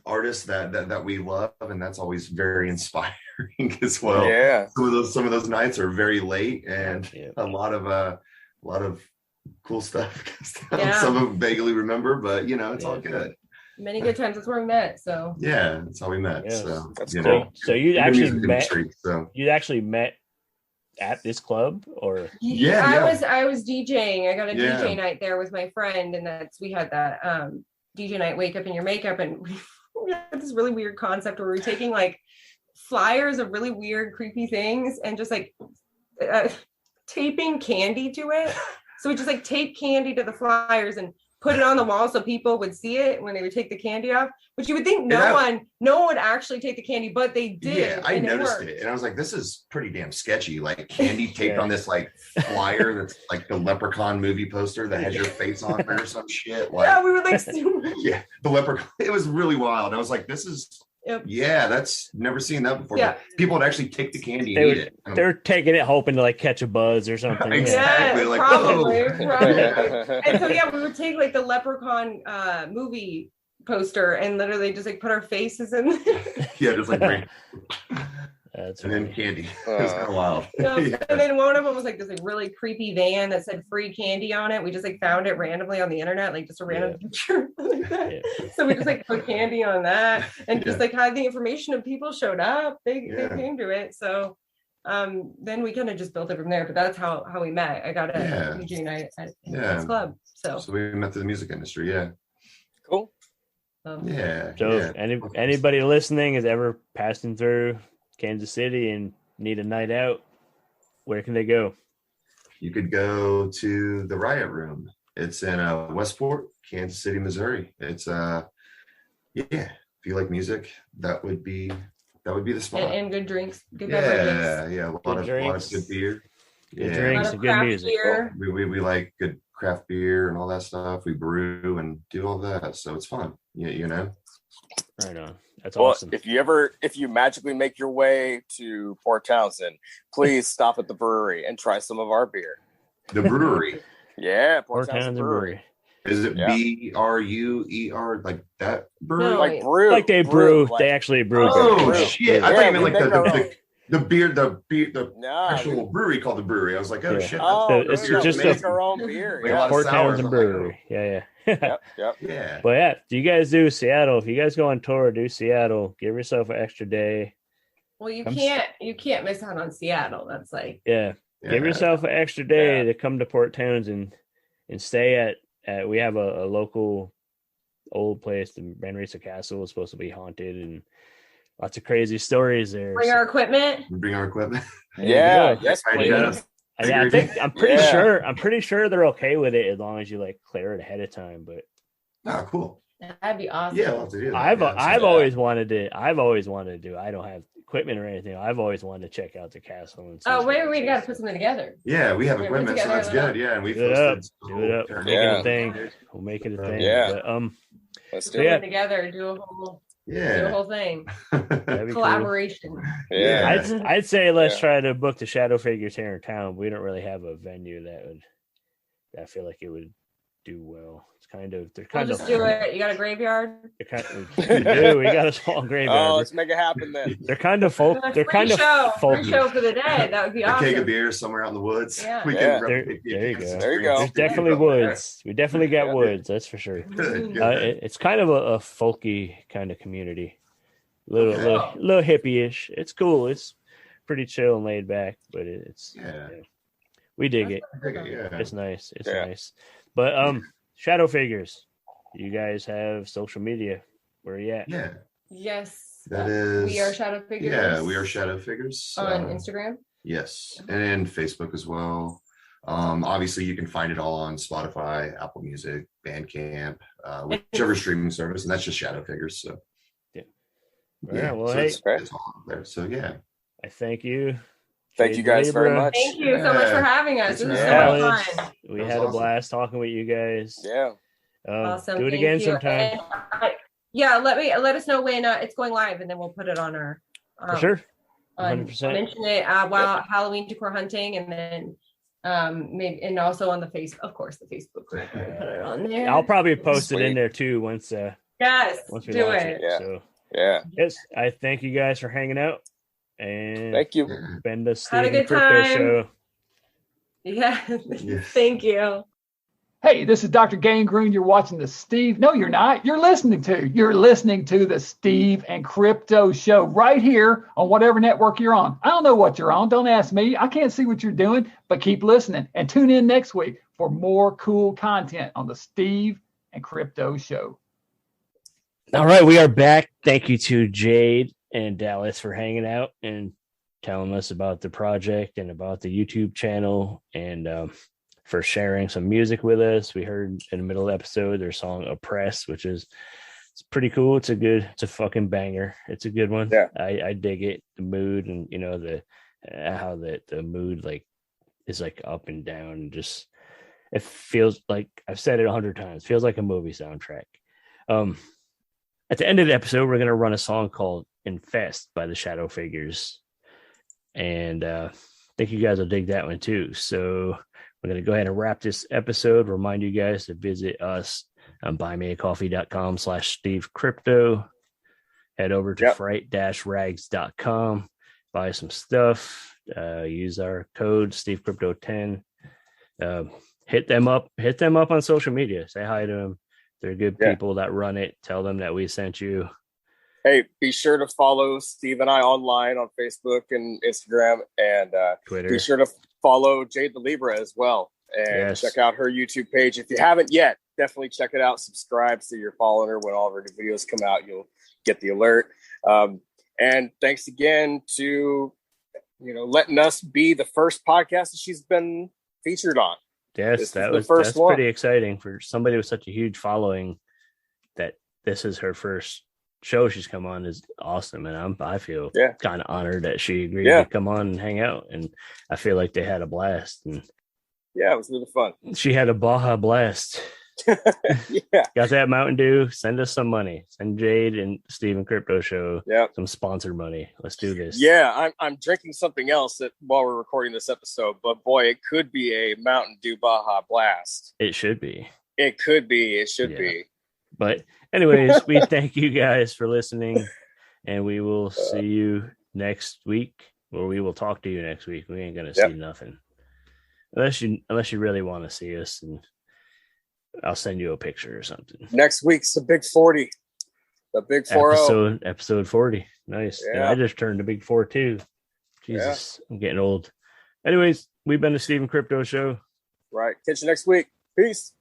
S5: artists that we love, and that's always very inspiring as well. Some of those nights are very late, and a lot of cool stuff.
S6: Yeah.
S5: Some of them vaguely remember, but it's all good.
S6: Many good times. That's where we met. So
S5: Yeah, that's how we met.
S3: Yes.
S5: So
S2: That's
S5: you
S2: cool.
S5: know,
S3: So you
S5: in the
S3: actually
S5: music
S3: met
S5: industry, so
S3: you actually met at this club, or
S5: Yeah.
S6: I was DJing. I got a
S5: Yeah.
S6: DJ night there with my friend, and we had that DJ night, wake up in your makeup, and we had this really weird concept where we were taking like flyers of really weird, creepy things and just like taping candy to it. So we just like tape candy to the flyers and put it on the wall so people would see it when they would take the candy off. But you would think no one would actually take the candy, but they did.
S5: Yeah, I noticed
S6: it,
S5: and I was like, this is pretty damn sketchy. Like candy taped on this like flyer that's like the Leprechaun movie poster that has your face on it or some shit. Like,
S6: yeah, we were like,
S5: yeah, the Leprechaun. It was really wild. I was like, this is.
S6: Yep.
S5: Yeah, that's never seen that before.
S6: Yeah.
S5: Like, people would actually take the candy and eat it.
S3: They're taking it hoping to like catch a buzz or something.
S5: Exactly.
S6: Yeah,
S5: like,
S6: probably.
S5: oh.
S6: And so yeah, we would take like the Leprechaun movie poster and literally just like put our faces in.
S5: Yeah, just like bring.
S3: That's
S5: and then candy. It was kind of wild.
S6: Yeah.
S5: Yeah.
S6: And then one of them was like this like really creepy van that said free candy on it. We just like found it randomly on the internet, like just a random picture like that.
S3: Yeah.
S6: So we just like put candy on that and just like had the information and people showed up. They came to it. So then we kind of just built it from there. But that's how we met. I got a DJ night at this club. So
S5: we met through the music industry. Yeah.
S2: Cool.
S5: Yeah.
S3: So if anybody listening is ever passing through Kansas City and need a night out, where can they go?
S5: You could go to the Riot Room. It's in Westport, Kansas City, Missouri. It's if you like music, that would be the spot.
S6: And good drinks, good beverages.
S5: Yeah, a lot of good beer.
S3: Good drinks and good music.
S5: We like good craft beer and all that stuff. We brew and do all that, so it's fun. You know.
S3: Right on. That's awesome.
S2: If you magically make your way to Port Townsend, please stop at the brewery and try some of our beer.
S5: The brewery.
S2: Yeah, Port Townsend Brewery.
S5: Is it BRUER like that brewery?
S6: No,
S2: like brew.
S3: Like they brew. They actually brew.
S5: Oh
S3: beer.
S5: shit! I thought you meant like the beer,
S2: no,
S5: actual brewery called the brewery. I was like, oh shit!
S3: It's just
S2: make our own beer.
S5: Like
S3: Port Townsend
S5: I'm
S3: Brewery.
S5: like,
S3: Yeah.
S2: Yep.
S5: Yeah.
S3: But yeah, do you guys do Seattle? If you guys go on tour, do Seattle. Give yourself an extra day.
S6: Well, you can't miss out on Seattle. That's like
S3: give yourself an extra day to come to Port Townsend and stay at. We have a local old place, the Manresa Castle is supposed to be haunted, and lots of crazy stories there.
S6: Bring our equipment.
S2: Yeah. Yes, please.
S3: I'm pretty sure they're okay with it as long as you like clear it ahead of time. But
S5: cool.
S6: That'd be awesome.
S5: Yeah, we'll have to do that.
S3: I've always wanted to do. I don't have equipment or anything. I've always wanted to check out the castle. And
S6: we got to put something together.
S5: Yeah, we have equipment, so that's good. Yeah, and we
S3: do it up. Make it a thing. We'll make it a thing.
S2: Yeah.
S3: But,
S2: let's do
S6: it together. Do a whole thing. Collaboration.
S3: Cool. Yeah. I'd say let's try to book the Shadow Figures here in town. We don't really have a venue that I feel like it would do well. It's
S6: do it. You got a graveyard?
S3: We got a small graveyard.
S2: Oh, let's make it happen then.
S3: They're kind of folk. They're kind of
S6: free show for the day. That would be awesome.
S5: A keg of beer somewhere out in the woods.
S6: Yeah.
S3: There you go.
S2: There you go.
S3: There's definitely woods. We definitely got woods. That's for sure.
S5: Good.
S3: It's kind of a folky kind of community. Little hippie-ish. It's cool. It's pretty chill and laid back, but it's we dig it. It's nice. It's nice. But Shadow Figures, you guys have social media. Where are you at?
S5: Yeah.
S6: Yes.
S5: That is.
S6: We are Shadow Figures.
S5: Yeah, we are Shadow Figures
S6: on Instagram.
S5: Yes, and Facebook as well. Obviously, you can find it all on Spotify, Apple Music, Bandcamp, whichever streaming service, and that's just Shadow Figures. So.
S3: Yeah. Well,
S5: so
S3: hey,
S5: it's all up there. So
S3: I thank you.
S2: Thank you guys very much.
S6: Thank you so much for having us. It was so much fun.
S3: We had a blast talking with you guys.
S2: Yeah.
S6: Awesome.
S3: Do it again sometime.
S6: And, let us know when it's going live, and then we'll put it on our.
S3: For sure. 100%.
S6: Mention it while Halloween decor hunting, and then maybe and also on the of course, the Facebook group. Put it on there.
S3: I'll probably post it in there too once.
S6: Yes.
S3: Once we
S6: do
S3: launch
S6: it.
S3: Yeah. So, yes, I thank you guys for hanging out. And
S2: thank you.
S3: Been the
S6: Had a good
S3: Crypto
S6: time.
S3: Show.
S6: Yeah. Thank you.
S7: Hey, this is Dr. Gangrene. You're watching the Steve. No, you're not. You're listening to the Steve and Crypto Show right here on whatever network you're on. I don't know what you're on. Don't ask me. I can't see what you're doing, but keep listening and tune in next week for more cool content on the Steve and Crypto Show.
S3: All right, we are back. Thank you to Jade and Dallas for hanging out and telling us about the project and about the YouTube channel, and for sharing some music with us. We heard in the middle of the episode their song Oppress, which is it's pretty cool. It's a fucking banger. It's a good one.
S2: Yeah.
S3: I dig it. The mood and the how the mood like is like up and down, and just it feels like, I've said it 100 times, feels like a movie soundtrack. At the end of the episode, we're gonna run a song called Infest by the Shadow Figures. And I think you guys will dig that one too. So we're going to go ahead and wrap this episode. Remind you guys to visit us on buymeacoffee.com/SteveCrypto. Head over to fright-rags.com. Buy some stuff. Use our code SteveCrypto10. Hit them up on social media. Say hi to them. They're good people that run it. Tell them that we sent you.
S2: Hey, be sure to follow Steve and I online on Facebook and Instagram, and
S3: Twitter.
S2: Be sure to follow Jade The Libra as well, and check out her YouTube page. If you haven't yet, definitely check it out. Subscribe so you're following her. When all of her new videos come out, you'll get the alert. And thanks again to letting us be the first podcast that she's been featured on.
S3: Yes, that's pretty exciting for somebody with such a huge following. That this is her first show she's come on is awesome, and I feel kind of honored that she agreed to come on and hang out, and I feel like they had a blast. And
S2: it was really fun.
S3: She had a Baja blast. Got that Mountain Dew. Send us some money. Send Jade and Steve and Crypto Show some sponsor money. Let's do this.
S2: I'm drinking something else while we're recording this episode, but boy, it could be a Mountain Dew Baja blast.
S3: It should be.
S2: It could be. It should be.
S3: But anyways, we thank you guys for listening, and we will see you next week, or we will talk to you next week. We ain't gonna see nothing unless you really want to see us, and I'll send you a picture or something.
S2: Next week's the Big 40, the Big 40
S3: episode 40. Nice. And I just turned the Big 4 too. Jesus, I'm getting old. Anyways, we've been the Steve and Crypto Show.
S2: Right. Catch you next week. Peace.